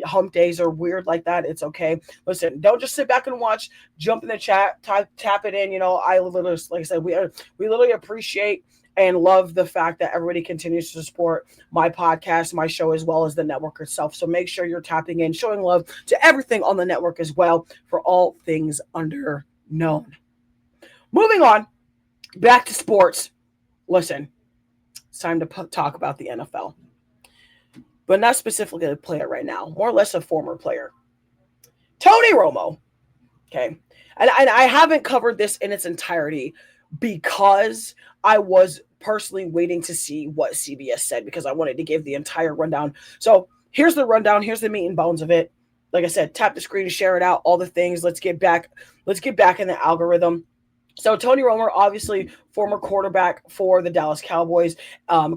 Hump days are weird like that. It's okay. Listen, don't just sit back and watch. Jump in the chat, tap it in. I literally, like I said, we literally appreciate and love the fact that everybody continues to support my podcast, my show, as well as the network itself. So make sure you're tapping in, showing love to everything on the network as well for all things Underknown. Moving on, back to sports. Listen, it's time to talk about the NFL. But not specifically a player right now, more or less a former player. Tony Romo. Okay. And I haven't covered this in its entirety because I was personally waiting to see what CBS said because I wanted to give the entire rundown. So here's the rundown. Here's the meat and bones of it. Like I said, tap the screen, share it out, all the things. Let's get back in the algorithm. So Tony Romo, obviously former quarterback for the Dallas Cowboys,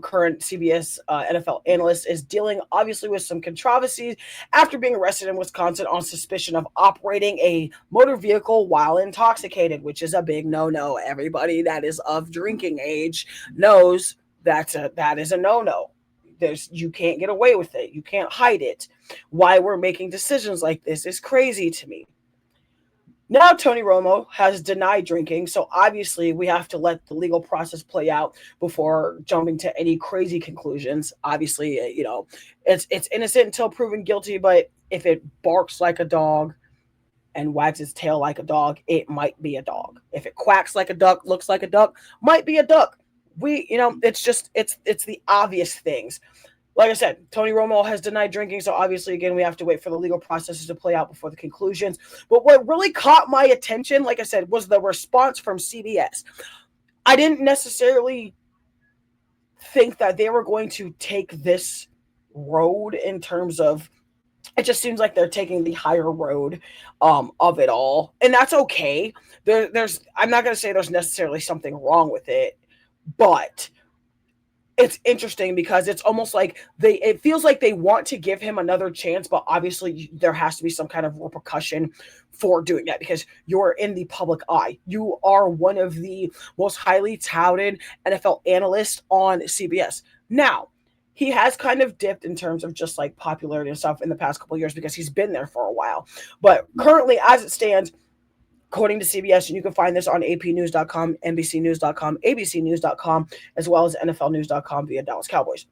current CBS NFL analyst, is dealing obviously with some controversies after being arrested in Wisconsin on suspicion of operating a motor vehicle while intoxicated, which is a big no-no. Everybody that is of drinking age knows that is a no-no. You can't get away with it. You can't hide it. Why we're making decisions like this is crazy to me. Now Tony Romo has denied drinking, so obviously we have to let the legal process play out before jumping to any crazy conclusions. Obviously, it's innocent until proven guilty, but if it barks like a dog and wags its tail like a dog, it might be a dog. If it quacks like a duck, looks like a duck, might be a duck. It's the obvious things. Like I said, Tony Romo has denied drinking, so obviously, again, we have to wait for the legal processes to play out before the conclusions. But what really caught my attention, like I said, was the response from CBS. I didn't necessarily think that they were going to take this road in terms of, it just seems like they're taking the higher road of it all. And that's okay. I'm not going to say there's necessarily something wrong with it, but it's interesting because it's almost like it feels like they want to give him another chance, but obviously there has to be some kind of repercussion for doing that because you're in the public eye. You are one of the most highly touted NFL analysts on CBS. Now, he has kind of dipped in terms of just like popularity and stuff in the past couple of years because he's been there for a while. But currently, as it stands, according to CBS, and you can find this on apnews.com, NBCnews.com, abcnews.com, as well as NFLnews.com via Dallas Cowboys.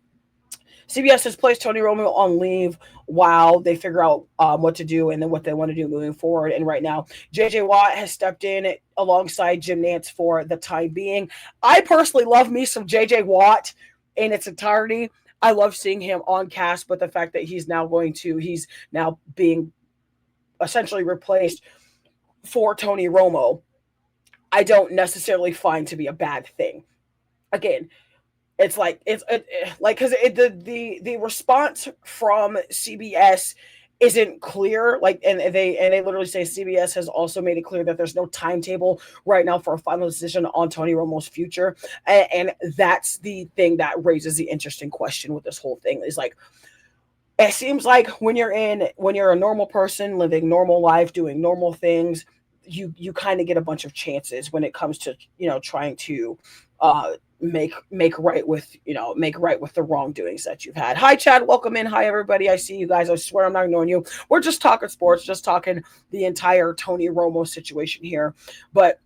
CBS has placed Tony Romo on leave while they figure out what to do and then what they want to do moving forward. And right now, JJ Watt has stepped in alongside Jim Nantz for the time being. I personally love me some JJ Watt in its entirety. I love seeing him on cast, but the fact that he's now being essentially replaced for Tony Romo, I don't necessarily find to be a bad thing. Again, it's like because the response from CBS isn't clear. Like, and they literally say CBS has also made it clear that there's no timetable right now for a final decision on Tony Romo's future, and that's the thing that raises the interesting question with this whole thing. Is like, it seems like when you're a normal person living normal life, doing normal things, you kind of get a bunch of chances when it comes to trying to make right with the wrongdoings that you've had. Hi Chad, welcome in. Hi everybody, I see you guys. I swear I'm not ignoring you. We're just talking sports, just talking the entire Tony Romo situation here. But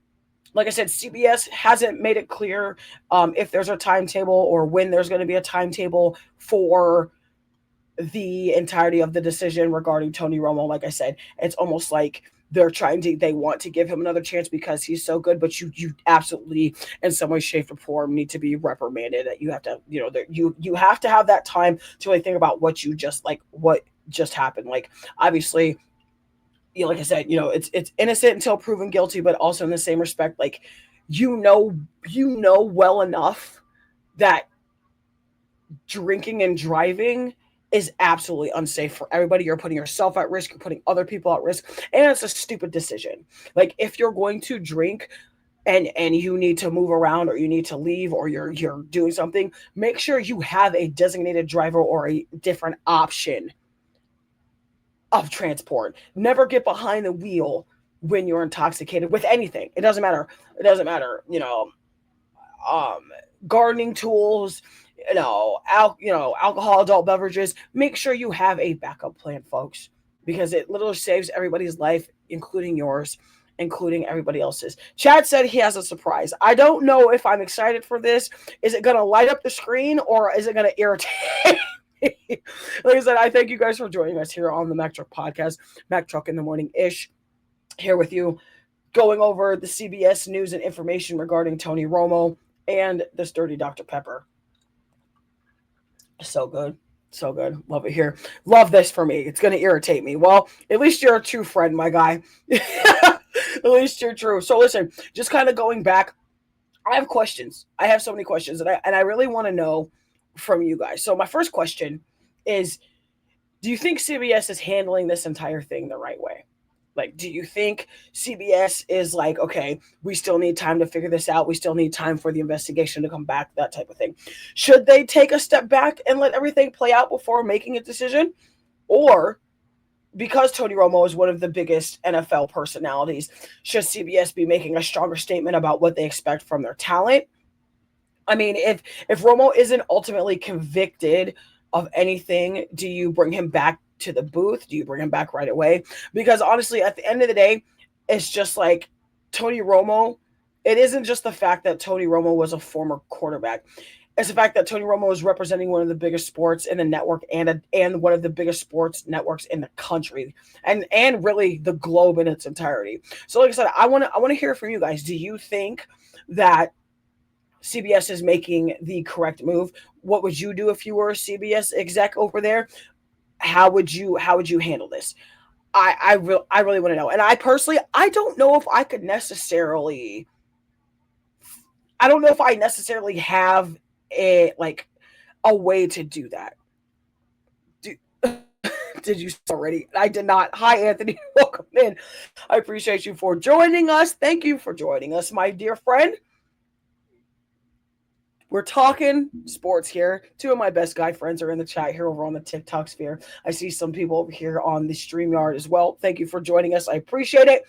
like I said, CBS hasn't made it clear if there's a timetable or when there's going to be a timetable for the entirety of the decision regarding Tony Romo. Like I said, it's almost like they want to give him another chance because he's so good, but you absolutely in some way, shape, or form need to be reprimanded. That you have to, you have to have that time to really think about what just happened. Like, obviously, like I said, it's innocent until proven guilty, but also in the same respect, like, well enough that drinking and driving is absolutely unsafe for everybody. You're putting yourself at risk, you're putting other people at risk, and it's a stupid decision. Like, if you're going to drink and you need to move around or you need to leave or you're doing something, make sure you have a designated driver or a different option of transport. Never get behind the wheel when you're intoxicated with anything. It doesn't matter, gardening tools, alcohol, adult beverages. Make sure you have a backup plan, folks, because it literally saves everybody's life, including yours, including everybody else's. Chad said he has a surprise. I don't know if I'm excited for this. Is it going to light up the screen or is it going to irritate me? Like I said, I thank you guys for joining us here on the Mack Truck Podcast. Mack Truck in the Morning-ish, here with you, going over the CBS news and information regarding Tony Romo and this dirty Dr. Pepper. So good. So good. Love it here. Love this for me. It's going to irritate me. Well, at least you're a true friend, my guy. At least you're true. So listen, just kind of going back, I have questions. I have so many questions, and I really want to know from you guys. So my first question is, do you think CBS is handling this entire thing the right way? Like, do you think CBS is like, okay, we still need time to figure this out. We still need time for the investigation to come back, that type of thing. Should they take a step back and let everything play out before making a decision? Or, because Tony Romo is one of the biggest NFL personalities, should CBS be making a stronger statement about what they expect from their talent? I mean, if Romo isn't ultimately convicted of anything, do you bring him back to the booth? Do you bring him back right away? Because honestly, at the end of the day, it's just like Tony Romo. It isn't just the fact that Tony Romo was a former quarterback. It's the fact that Tony Romo is representing one of the biggest sports in the network and one of the biggest sports networks in the country and really the globe in its entirety. So like I said, I want to hear from you guys. Do you think that CBS is making the correct move? What would you do if you were a CBS exec over there? How would you handle this? I really want to know. And I personally, I don't know if I necessarily have a way to do that. Did you already? I did not. Hi, Anthony. Welcome in. I appreciate you for joining us. Thank you for joining us, my dear friend. We're talking sports here. Two of my best guy friends are in the chat here over on the TikTok sphere. I see some people over here on the StreamYard as well. Thank you for joining us. I appreciate it.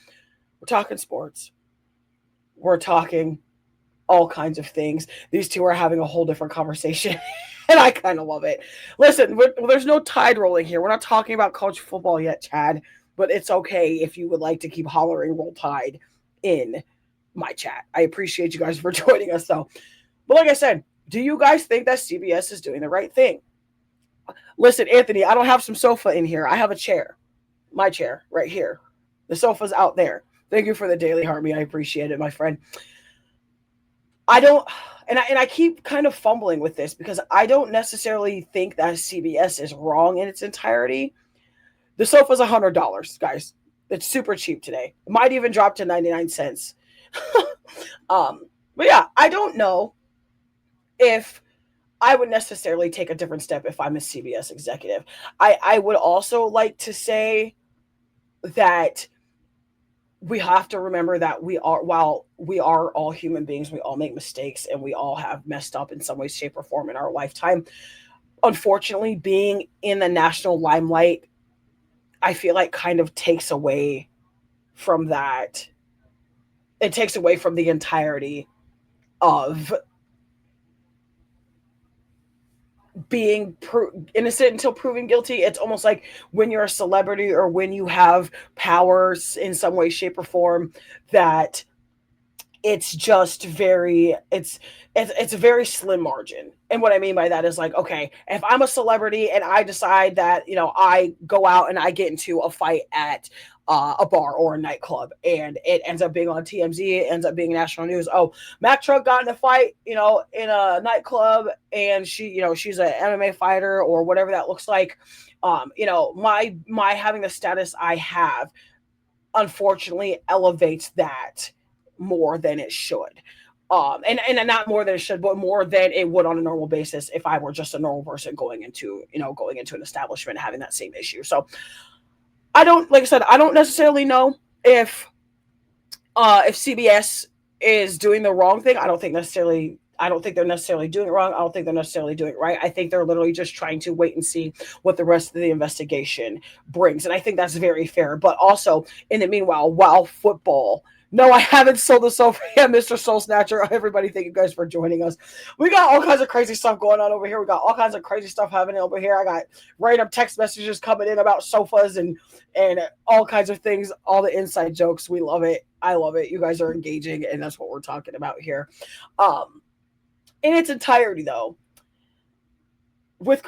We're talking sports. We're talking all kinds of things. These two are having a whole different conversation. And I kind of love it. Listen, there's no tide rolling here. We're not talking about college football yet, Chad, but it's okay if you would like to keep hollering roll tide in my chat. I appreciate you guys for joining us, though. But like I said, do you guys think that CBS is doing the right thing? Listen, Anthony, I don't have some sofa in here. I have a chair. My chair right here. The sofa's out there. Thank you for the daily Harmony. I appreciate it, my friend. I don't, and I keep kind of fumbling with this because I don't necessarily think that CBS is wrong in its entirety. The sofa's $100, guys. It's super cheap today. It might even drop to 99 cents. But yeah, I don't know if I would necessarily take a different step if I'm a CBS executive. I would also like to say that we have to remember that while we are all human beings, we all make mistakes and we all have messed up in some way, shape, or form in our lifetime. Unfortunately, being in the national limelight, I feel like kind of takes away from that. It takes away from the entirety of being innocent until proven guilty. It's almost like when you're a celebrity or when you have powers in some way, shape, or form, that it's just it's a very slim margin. And what I mean by that is like, okay, if I'm a celebrity and I decide that, I go out and I get into a fight at a bar or a nightclub and it ends up being on TMZ, it ends up being national news. Oh, Mack Truck got in a fight, in a nightclub, and she's an MMA fighter or whatever that looks like. My having the status I have, unfortunately, elevates that more than it should. And not more than it should, but more than it would on a normal basis if I were just a normal person going into an establishment having that same issue. So like I said, I don't necessarily know if CBS is doing the wrong thing. I don't think they're necessarily doing it wrong. I don't think they're necessarily doing it right. I think they're literally just trying to wait and see what the rest of the investigation brings. And I think that's very fair. But also, in the meanwhile, while football... No, I haven't sold this over yet, Mr. Soul Snatcher. Everybody, thank you guys for joining us. We got all kinds of crazy stuff going on over here. We got all kinds of crazy stuff happening over here. I got random text messages coming in about sofas and all kinds of things, all the inside jokes. We love it. I love it. You guys are engaging, and that's what we're talking about here. In its entirety, though, with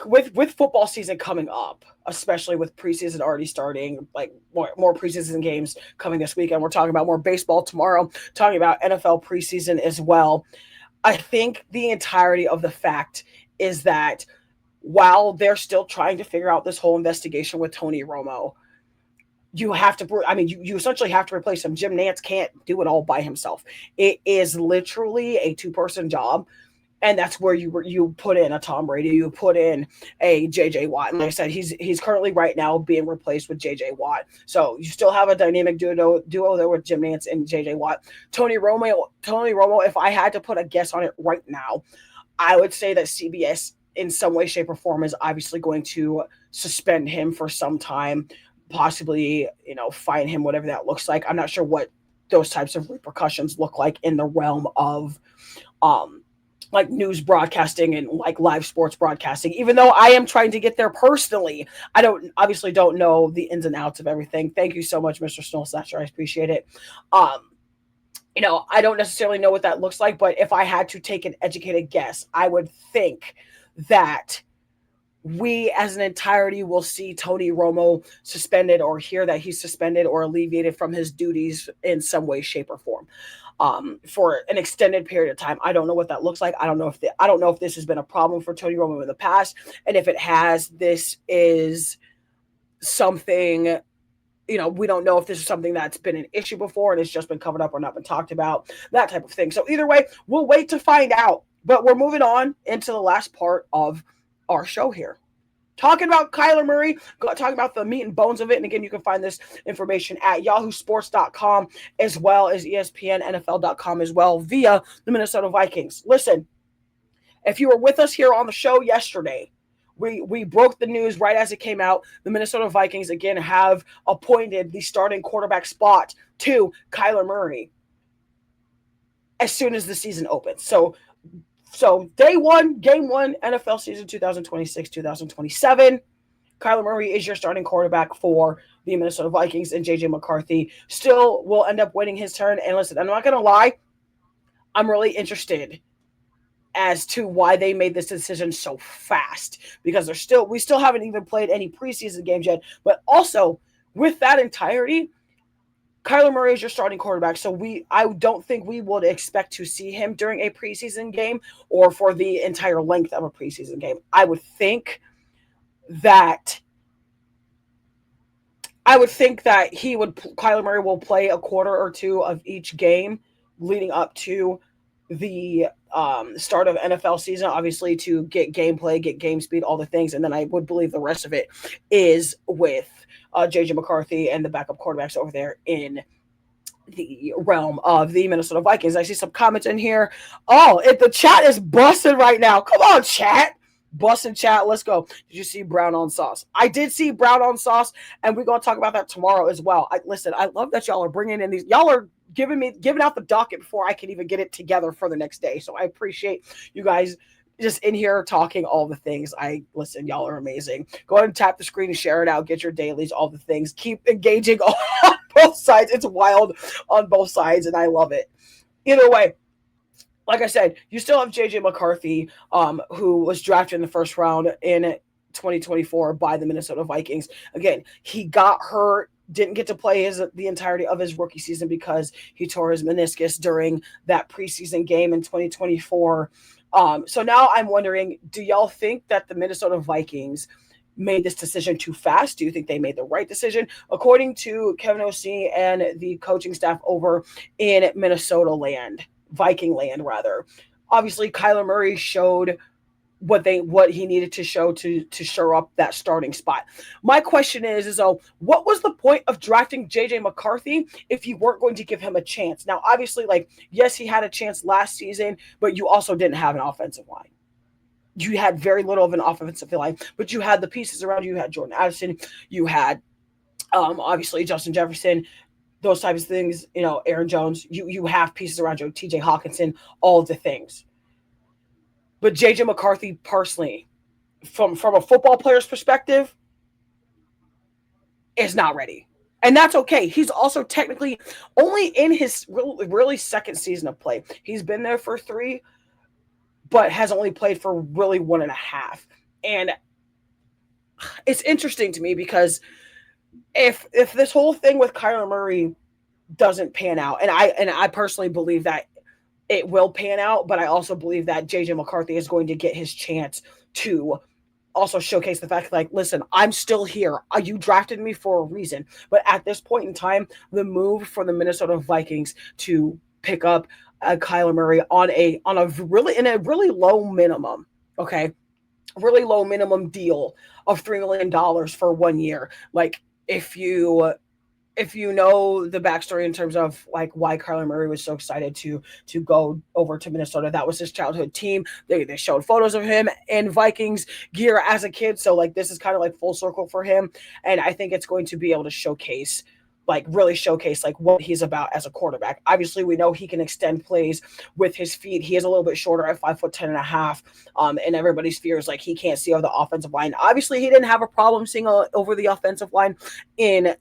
football season coming up, especially with preseason already starting, like more preseason games coming this weekend. We're talking about more baseball tomorrow, talking about NFL preseason as well. I think the entirety of the fact is that while they're still trying to figure out this whole investigation with Tony Romo, you essentially have to replace him. Jim Nantz can't do it all by himself. It is literally a two-person job. And that's where you put in a Tom Brady, you put in a J.J. Watt. And like I said, he's currently right now being replaced with J.J. Watt. So you still have a dynamic duo there with Jim Nantz and J.J. Watt. Tony Romo, if I had to put a guess on it right now, I would say that CBS in some way, shape, or form is obviously going to suspend him for some time, possibly, fine him, whatever that looks like. I'm not sure what those types of repercussions look like in the realm of like news broadcasting and like live sports broadcasting, even though I am trying to get there personally. I obviously don't know the ins and outs of everything. Thank you so much, Mr. Snow Slasher. I appreciate it. I don't necessarily know what that looks like, but if I had to take an educated guess, I would think that we as an entirety will see Tony Romo suspended or hear that he's suspended or alleviated from his duties in some way, shape, or form. For an extended period of time. I don't know what that looks like. I don't know if this has been a problem for Tony Romo in the past. And if it has, this is something, we don't know if this is something that's been an issue before and it's just been covered up or not been talked about, that type of thing. So either way, we'll wait to find out. But we're moving on into the last part of our show here. Talking about Kyler Murray, talking about the meat and bones of it. And again, you can find this information at yahoosports.com as well as ESPNNFL.com as well via the Minnesota Vikings. Listen, if you were with us here on the show yesterday, we broke the news right as it came out. The Minnesota Vikings, again, have appointed the starting quarterback spot to Kyler Murray. as soon as the season opens. So day one, game one, NFL season 2026-2027. Kyler Murray is your starting quarterback for the Minnesota Vikings, and JJ McCarthy still will end up winning his turn. And listen, I'm not going to lie, I'm really interested as to why they made this decision so fast, because we still haven't even played any preseason games yet. But also, with that entirety, Kyler Murray is your starting quarterback, so I don't think we would expect to see him during a preseason game or for the entire length of a preseason game. That I would think that Kyler Murray will play a quarter or two of each game leading up to the start of NFL season, obviously to get gameplay, get game speed, all the things, and then I would believe the rest of it is with JJ McCarthy and the backup quarterbacks over there in the realm of the Minnesota Vikings. I see some comments in here. Oh, the chat is busting right now. Come on, chat. Busting chat. Let's go. Did you see brown on sauce? I did see brown on sauce, and we're going to talk about that tomorrow as well. Listen, I love that y'all are bringing in these. Y'all are giving out the docket before I can even get it together for the next day. So I appreciate you guys just in here talking all the things. Listen, y'all are amazing. Go ahead and tap the screen and share it out. Get your dailies, all the things. Keep engaging on both sides. It's wild on both sides, and I love it. Either way, like I said, you still have JJ McCarthy, who was drafted in the first round in 2024 by the Minnesota Vikings. Again, he got hurt, didn't get to play the entirety of his rookie season because he tore his meniscus during that preseason game in 2024. So now I'm wondering, do y'all think that the Minnesota Vikings made this decision too fast? Do you think they made the right decision? According to Kevin O'See and the coaching staff over in Viking land rather, obviously Kyler Murray showed what he needed to show to shore up that starting spot. My question is what was the point of drafting JJ McCarthy if you weren't going to give him a chance? Now, obviously, yes, he had a chance last season, but you also didn't have an offensive line. You had very little of an offensive line, but you had the pieces around you. You had Jordan Addison, you had obviously Justin Jefferson, those types of things, Aaron Jones. You have pieces around you, TJ Hawkinson, all of the things. But JJ McCarthy, personally, from a football player's perspective, is not ready. And that's okay. He's also technically only in his really second season of play. He's been there for 3, but has only played for really 1.5. And it's interesting to me because if this whole thing with Kyler Murray doesn't pan out, and I personally believe that it will pan out, but I also believe that JJ McCarthy is going to get his chance to also showcase the fact that, listen, I'm still here. You drafted me for a reason. But at this point in time, the move for the Minnesota Vikings to pick up Kyler Murray on a really low minimum, okay, really low minimum deal of $3 million for 1 year. If you know the backstory in terms of why Kyler Murray was so excited to go over to Minnesota, that was his childhood team. They showed photos of him in Vikings gear as a kid. So this is kind of full circle for him. And I think it's going to be able to showcase what he's about as a quarterback. Obviously, we know he can extend plays with his feet. He is a little bit shorter at 5'10.5", and everybody's fears he can't see over the offensive line. Obviously, he didn't have a problem seeing over the offensive line in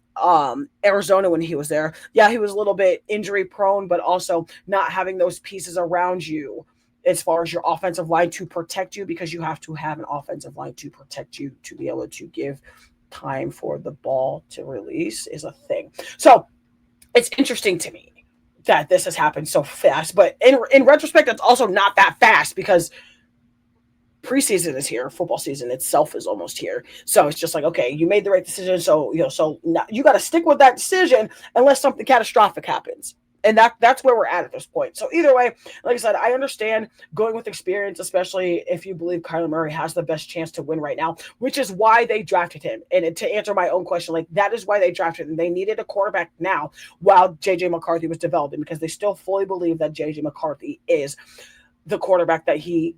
Arizona when he was there. Yeah, he was a little bit injury prone, but also not having those pieces around you as far as your offensive line to protect you, because you have to have an offensive line to protect you to be able to give time for the ball to release is a thing. So it's interesting to me that this has happened so fast, but in retrospect, it's also not that fast because preseason is here. Football season itself is almost here. So it's just okay, you made the right decision. So, you got to stick with that decision unless something catastrophic happens. And that's where we're at this point. So either way, like I said, I understand going with experience, especially if you believe Kyler Murray has the best chance to win right now, which is why they drafted him. And to answer my own question, that is why they drafted him. They needed a quarterback now while JJ McCarthy was developing, because they still fully believe that JJ McCarthy is the quarterback that he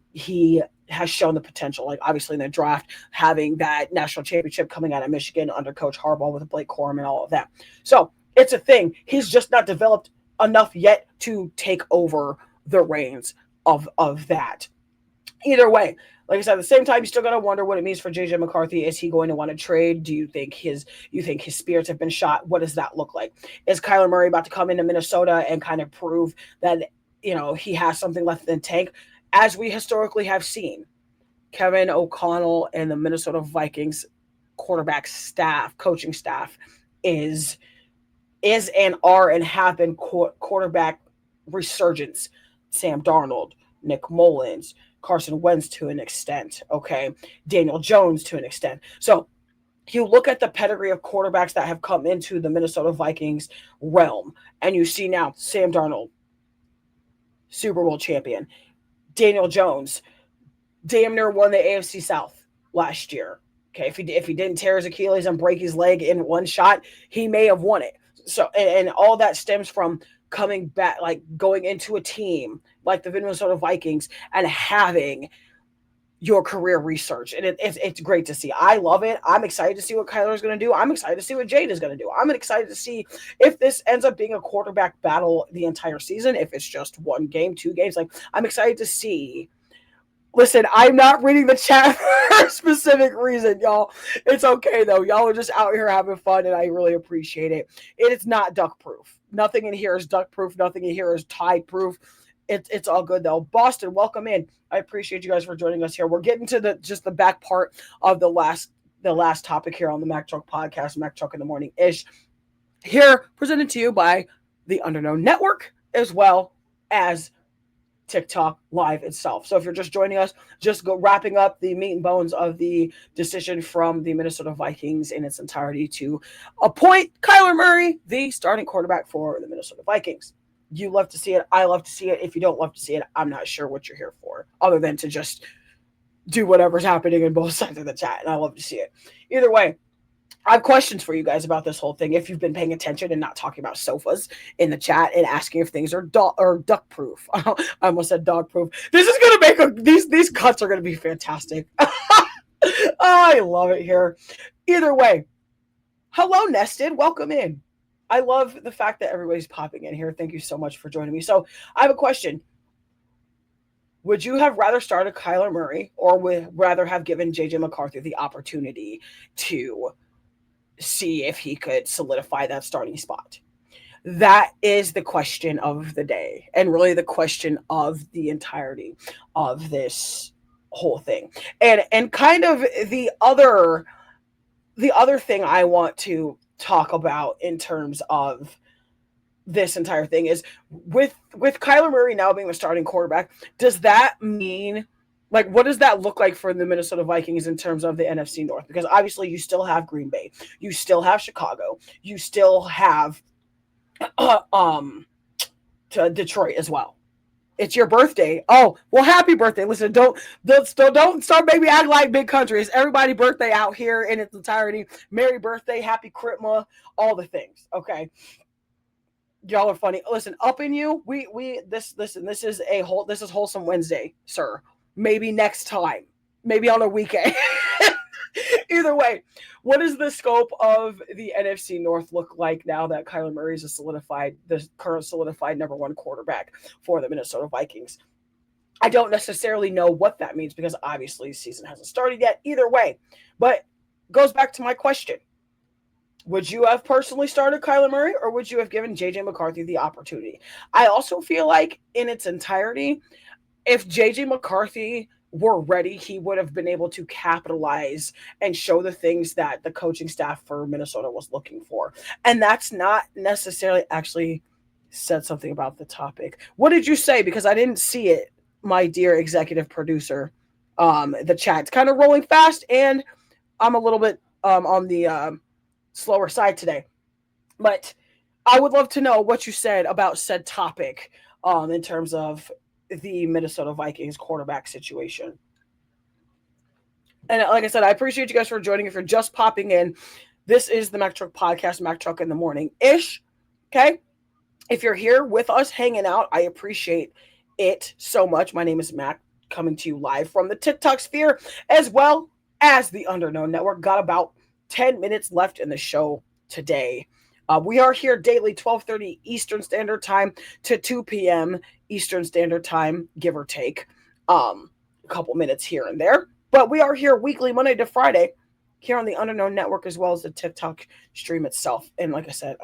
has shown the potential. Obviously in the draft, having that national championship coming out of Michigan under Coach Harbaugh with Blake Corum and all of that. So it's a thing. He's just not developed enough yet to take over the reins of that. Either way, like I said, at the same time, you still gotta wonder what it means for JJ McCarthy. Is he going to want to trade? Do you think his spirits have been shot? What does that look like? Is Kyler Murray about to come into Minnesota and kind of prove that he has something left in the tank, as we historically have seen? Kevin O'Connell and the Minnesota Vikings quarterback staff, coaching staff, is and are and have been quarterback resurgence. Sam Darnold, Nick Mullins, Carson Wentz to an extent, okay? Daniel Jones to an extent. So you look at the pedigree of quarterbacks that have come into the Minnesota Vikings realm, and you see now Sam Darnold, Super Bowl champion. Daniel Jones, damn near won the AFC South last year. Okay, if he didn't tear his Achilles and break his leg in one shot, he may have won it. So and all that stems from coming back, like going into a team like the Minnesota Vikings and having your career research, and it's great to see. I love it. I'm excited to see what Kyler is going to do. I'm excited to see what Jade is going to do. I'm excited to see if this ends up being a quarterback battle the entire season, if it's just one game, 2 games. Like, I'm excited to see. Listen, I'm not reading the chat for a specific reason, y'all. It's okay, though. Y'all are just out here having fun, and I really appreciate it. It is not duck proof. Nothing in here is duck proof. Nothing in here is tide proof. It's all good, though. Boston, welcome in. I appreciate you guys for joining us here. We're getting to the back part of the last topic here on the Mack Truck Podcast, Mack Truck in the Morning ish. Here, presented to you by the Underknown Network, as well as TikTok Live itself. So if you're just joining us, just go wrapping up the meat and bones of the decision from the Minnesota Vikings in its entirety to appoint Kyler Murray the starting quarterback for the Minnesota Vikings. You love to see it. I love to see it. If you don't love to see it, I'm not sure what you're here for, other than to just do whatever's happening in both sides of the chat. And I love to see it. Either way, I have questions for you guys about this whole thing. If you've been paying attention and not talking about sofas in the chat and asking if things are duck proof. I almost said dog proof. This is gonna make these cuts are gonna be fantastic. I love it here. Either way, hello Nested, welcome in. I love the fact that everybody's popping in here. Thank you so much for joining me. So I have a question. Would you have rather started Kyler Murray, or would rather have given JJ McCarthy the opportunity to see if he could solidify that starting spot? That is the question of the day, and really the question of the entirety of this whole thing. And kind of the other thing I want to talk about in terms of this entire thing is with Kyler Murray now being the starting quarterback, does that mean, like, what does that look like for the Minnesota Vikings in terms of the NFC North? Because obviously you still have Green Bay, you still have Chicago, you still have to Detroit as well. It's your birthday. Oh, well, happy birthday. Listen, don't start maybe acting like big country. It's everybody's birthday out here in its entirety. Merry birthday, happy Christmas, all the things. Okay. Y'all are funny. Listen, up in you. This is Wholesome Wednesday, sir. Maybe next time. Maybe on a weekend. Either way, what does the scope of the NFC North look like now that Kyler Murray is the current solidified number 1 quarterback for the Minnesota Vikings? I don't necessarily know what that means because obviously the season hasn't started yet. Either way, but goes back to my question. Would you have personally started Kyler Murray, or would you have given JJ McCarthy the opportunity? I also feel like in its entirety, if JJ McCarthy were ready, he would have been able to capitalize and show the things that the coaching staff for Minnesota was looking for. And that's not necessarily actually said something about the topic. What did you say? Because I didn't see it, my dear executive producer. The chat's kind of rolling fast, and I'm a little bit on the slower side today. But I would love to know what you said about said topic in terms of the Minnesota Vikings quarterback situation. And like I said, I appreciate you guys for joining. If you're just popping in, this is the Mack Truck Podcast, Mack Truck in the Morning-ish. Okay? If you're here with us hanging out, I appreciate it so much. My name is Mack, coming to you live from the TikTok sphere, as well as the Underknown Network. Got about 10 minutes left in the show today. We are here daily, 12:30 Eastern Standard Time to 2 p.m. Eastern Standard Time, give or take. A couple minutes here and there. But we are here weekly, Monday to Friday, here on the Unknown Network, as well as the TikTok stream itself. And like I said,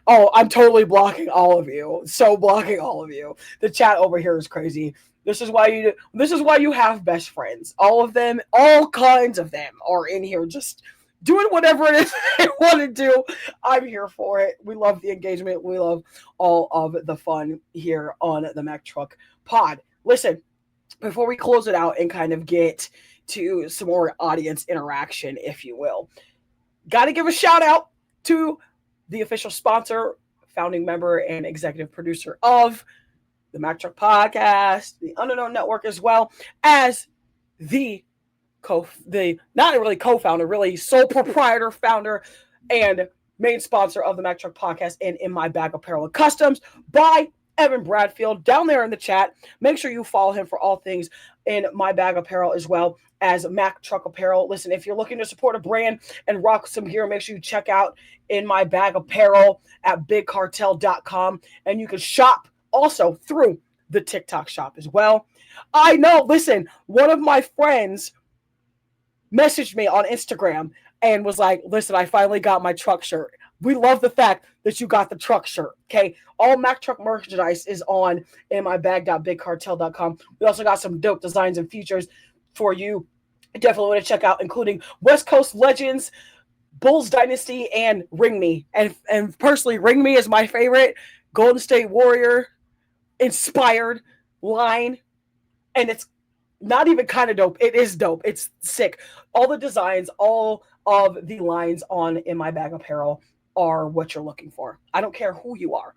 I'm totally blocking all of you. So blocking all of you. The chat over here is crazy. This is why you have best friends. All of them, all kinds of them are in here just doing whatever it is they want to do. I'm here for it. We love the engagement. We love all of the fun here on the Mack Truck Pod. Listen, before we close it out and kind of get to some more audience interaction, if you will, got to give a shout out to the official sponsor, founding member, and executive producer of the Mack Truck Podcast, the Unknown Network, as well as the not really co-founder, really sole proprietor, founder, and main sponsor of the Mack Truck Podcast and In My Bag Apparel and Customs by Evan Bradfield down there in the chat. Make sure you follow him for all things In My Bag Apparel, as well as Mack Truck Apparel. Listen, if you're looking to support a brand and rock some gear, make sure you check out In My Bag Apparel at bigcartel.com, and you can shop also through the TikTok shop as well. I know, listen, one of my friends messaged me on Instagram and was like, listen, I finally got my truck shirt. We love the fact that you got the truck shirt, okay? All Mack Truck merchandise is on inmybag.bigcartel.com. We also got some dope designs and features for you. Definitely want to check out, including West Coast Legends, Bulls Dynasty, and Ring Me. And personally, Ring Me is my favorite Golden State Warrior inspired line. And it's not even kind of dope. It is dope. It's sick. All the designs, all of the lines on In My Bag Apparel are what you're looking for. I don't care who you are.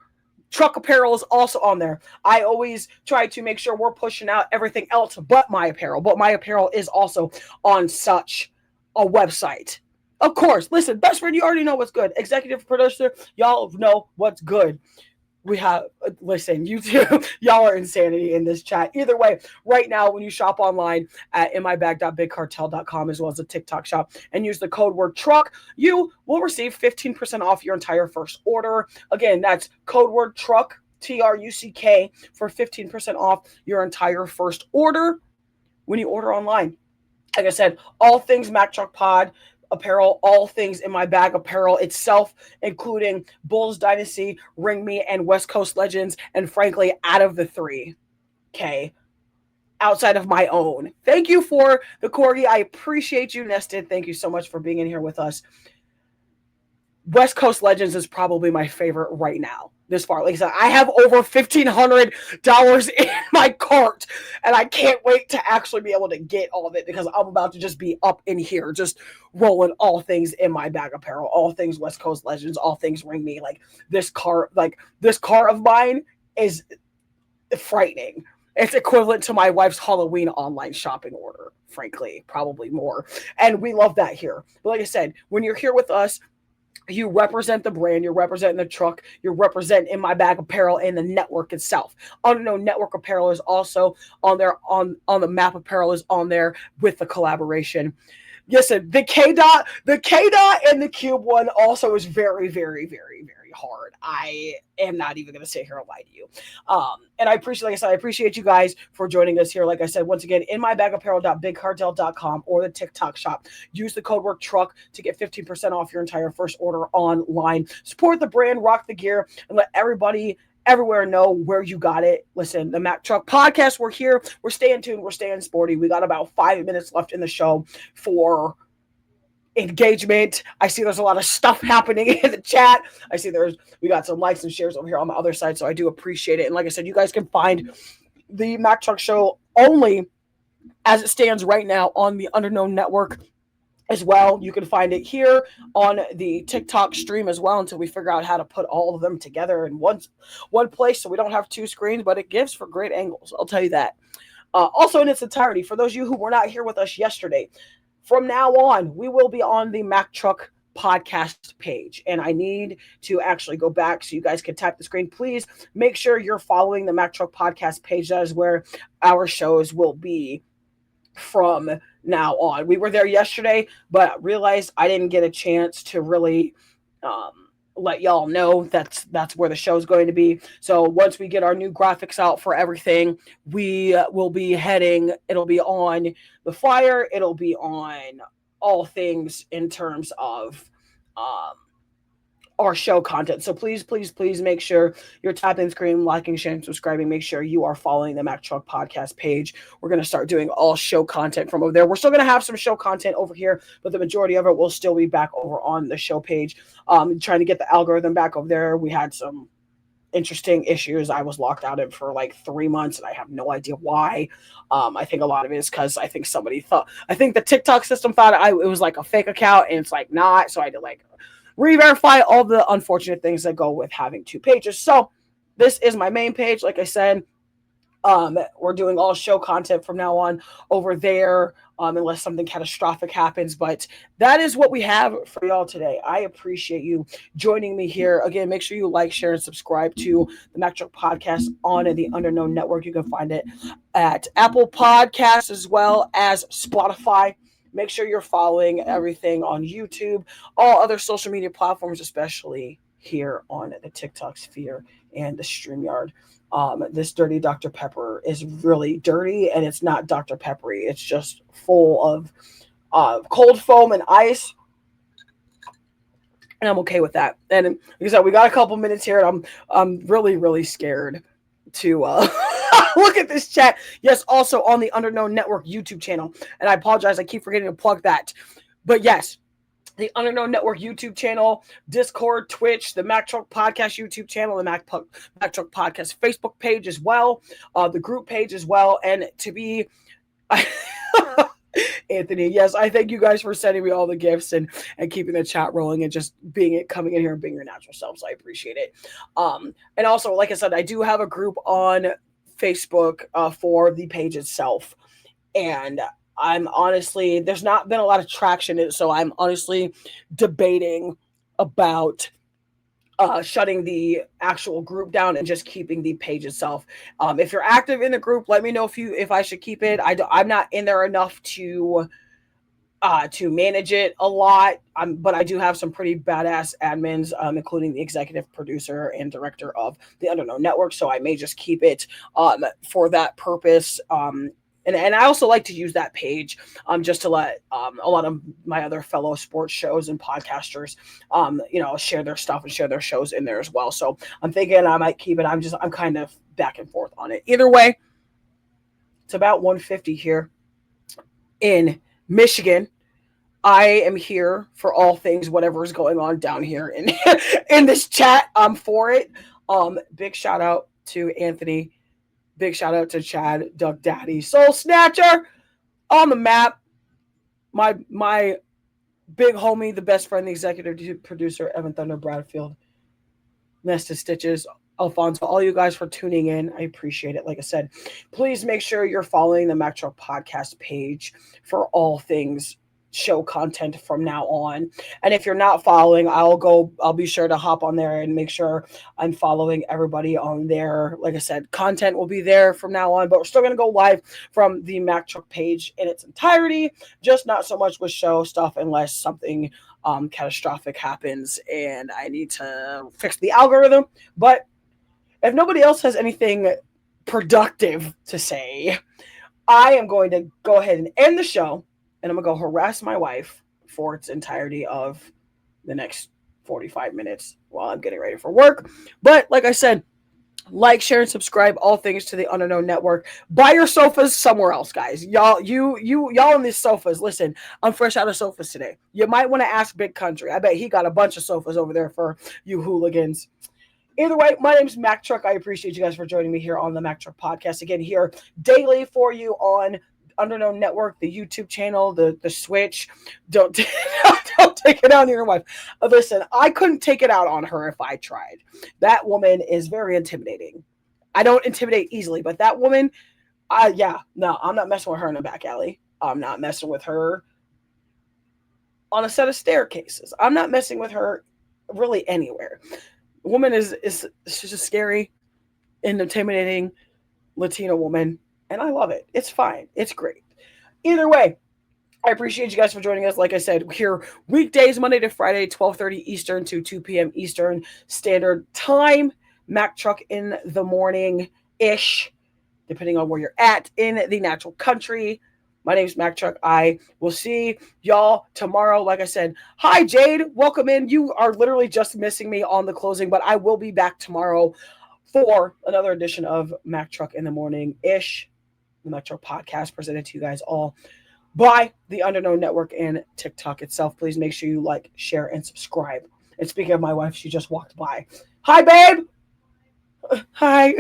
Truck apparel is also on there. I always try to make sure we're pushing out everything else but my apparel. But my apparel is also on such a website. Of course, listen, best friend, you already know what's good. Executive producer, y'all know what's good. We have, listen, you two, y'all are insanity in this chat. Either way, right now, when you shop online at inmybag.bigcartel.com, as well as the TikTok shop, and use the code word truck, you will receive 15% off your entire first order. Again, that's code word truck, TRUCK, for 15% off your entire first order when you order online. Like I said, all things Mack Truck Pod apparel, all things In My Bag Apparel itself, including Bulls Dynasty, Ring Me, and West Coast Legends, and frankly, out of the three, okay, outside of my own. Thank you for the Corgi. I appreciate you, Nested. Thank you so much for being in here with us. West Coast Legends is probably my favorite right now. This far, like I said, I have over $1,500 in my cart, and I can't wait to actually be able to get all of it, because I'm about to just be up in here, just rolling all things In My Bag Apparel, all things West Coast Legends, all things Ring Me. Like this car of mine is frightening. It's equivalent to my wife's Halloween online shopping order, frankly, probably more. And we love that here. But like I said, when you're here with us, you represent the brand, you're representing the truck, you're representing In My Bag Apparel and the network itself. Unknown Network Apparel is also on there, on the Map Apparel is on there with the collaboration. Listen, the K dot and the cube one also is very, very, very, very hard. I am not even going to sit here and lie to you. And I appreciate, like I said, I appreciate you guys for joining us here. Like I said, once again, inmybagapparel.bigcartel.com or the TikTok shop. Use the code word truck to get 15% off your entire first order online. Support the brand, rock the gear, and let everybody everywhere know where you got it. Listen, the Mack Truck Podcast, we're here. We're staying tuned. We're staying sporty. We got about 5 minutes left in the show for engagement. I see there's a lot of stuff happening in the chat. I see we got some likes and shares over here on the other side, so I do appreciate it. And like I said, you guys can find the Mack Truck Show only as it stands right now on the Unknown Network as well. You can find it here on the TikTok stream as well, until we figure out how to put all of them together in one place so we don't have two screens, but it gives for great angles, I'll tell you that. Also in its entirety, for those of you who were not here with us yesterday, from now on, we will be on the Mack Truck Podcast page, and I need to actually go back so you guys can tap the screen. Please make sure you're following the Mack Truck Podcast page. That is where our shows will be from now on. We were there yesterday, but realized I didn't get a chance to really let y'all know that's where the show's going to be. So once we get our new graphics out for everything, we will be heading. It'll be on the flyer. It'll be on all things in terms of um, our show content. So please, please, please make sure you're tapping the screen, liking, sharing, subscribing. Make sure you are following the Mack Truck Podcast page. We're going to start doing all show content from over there. We're still going to have some show content over here, but the majority of it will still be back over on the show page. Trying to get the algorithm back over there. We had some interesting issues. I was locked out of it for like 3 months, and I have no idea why. I think a lot of it is because I think somebody thought, I think the TikTok system thought it was like a fake account, and it's like not. So I had to like re-verify all the unfortunate things that go with having two pages. So this is my main page. Like I said, we're doing all show content from now on over there, unless something catastrophic happens. But that is what we have for y'all today. I appreciate you joining me here. Again, make sure you like, share, and subscribe to the Mack Truck Podcast on the Underknown Network. You can find it at Apple Podcasts as well as Spotify. Make sure you're following everything on YouTube, all other social media platforms, especially here on the TikTok sphere and the StreamYard. This dirty Dr. Pepper is really dirty, and it's not Dr. Peppery. It's just full of cold foam and ice, and I'm okay with that. And like I said, we got a couple minutes here, and I'm really, really scared to look at this chat. Yes, also on the Underknown Network YouTube channel, and I apologize, I keep forgetting to plug that. But yes, the Underknown Network YouTube channel, Discord, Twitch, the Mack Truck Podcast YouTube channel, the Mack Truck Podcast Facebook page as well, the group page as well. And to be Anthony, yes, I thank you guys for sending me all the gifts and keeping the chat rolling and just coming in here and being your natural selves. I appreciate it. And also, like I said, I do have a group on Facebook for the page itself. And I'm honestly, there's not been a lot of traction in it, so I'm honestly debating about shutting the actual group down and just keeping the page itself. If you're active in the group, let me know if I should keep it. I'm not in there enough to manage it a lot, but I do have some pretty badass admins, including the executive producer and director of the Underknown Network, so I may just keep it for that purpose. And I also like to use that page just to let a lot of my other fellow sports shows and podcasters, share their stuff and share their shows in there as well. So I'm thinking I might keep it. I'm kind of back and forth on it. Either way, it's about 1:50 here in Michigan. I am here for all things, whatever is going on down here in this chat. I'm for it. Big shout out to Anthony. Big shout out to Chad, Duck Daddy, Soul Snatcher on the map. My big homie, the best friend, the executive producer, Evan Thunder Bradfield, Nested Stitches, Alfonso, all you guys for tuning in. I appreciate it. Like I said, please make sure you're following the Mack Truck Podcast page for all things show content from now on. And if you're not following, I'll be sure to hop on there and make sure I'm following everybody on there. Like I said, content will be there from now on, but we're still going to go live from the Mack Truck page in its entirety, just not so much with show stuff unless something catastrophic happens and I need to fix the algorithm. But if nobody else has anything productive to say, I am going to go ahead and end the show, and I'm going to go harass my wife for its entirety of the next 45 minutes while I'm getting ready for work. But like I said, like, share, and subscribe, all things to the Underknown Network. Buy your sofas somewhere else, guys. Y'all on these sofas. Listen, I'm fresh out of sofas today. You might want to ask Big Country. I bet he got a bunch of sofas over there for you hooligans. Either way, my name's Mack Truck. I appreciate you guys for joining me here on the Mack Truck Podcast. Again, here daily for you on Underknown Network, the YouTube channel, the Switch. Don't take it out on your wife. Listen, I couldn't take it out on her if I tried. That woman is very intimidating. I don't intimidate easily, but that woman, I'm not messing with her in the back alley. I'm not messing with her on a set of staircases. I'm not messing with her really anywhere. The woman is just a scary and intimidating Latina woman, and I love it. It's fine. It's great. Either way, I appreciate you guys for joining us. Like I said, we're here weekdays, Monday to Friday, 12:30 Eastern to 2 p.m. Eastern Standard Time. Mack Truck in the morning ish, depending on where you're at in the natural country. My name is Mack Truck. I will see y'all tomorrow. Like I said, hi Jade, welcome in. You are literally just missing me on the closing, but I will be back tomorrow for another edition of Mack Truck in the morning ish, the Mack Truck podcast presented to you guys all by the Underknown Network and TikTok itself. Please make sure you like, share, and subscribe. And speaking of my wife, she just walked by. Hi, babe. Hi.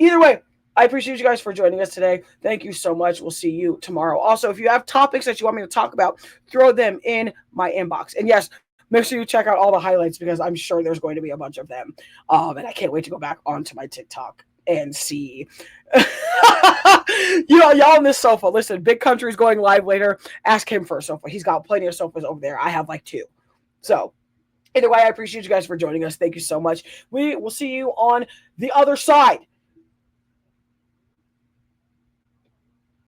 Either way, I appreciate you guys for joining us today. Thank you so much. We'll see you tomorrow. Also, if you have topics that you want me to talk about, throw them in my inbox. And yes, make sure you check out all the highlights because I'm sure there's going to be a bunch of them. And I can't wait to go back onto my TikTok and see. Y'all on this sofa. Listen, Big Country's going live later. Ask him for a sofa. He's got plenty of sofas over there. I have like 2. So either way, I appreciate you guys for joining us. Thank you so much. We will see you on the other side.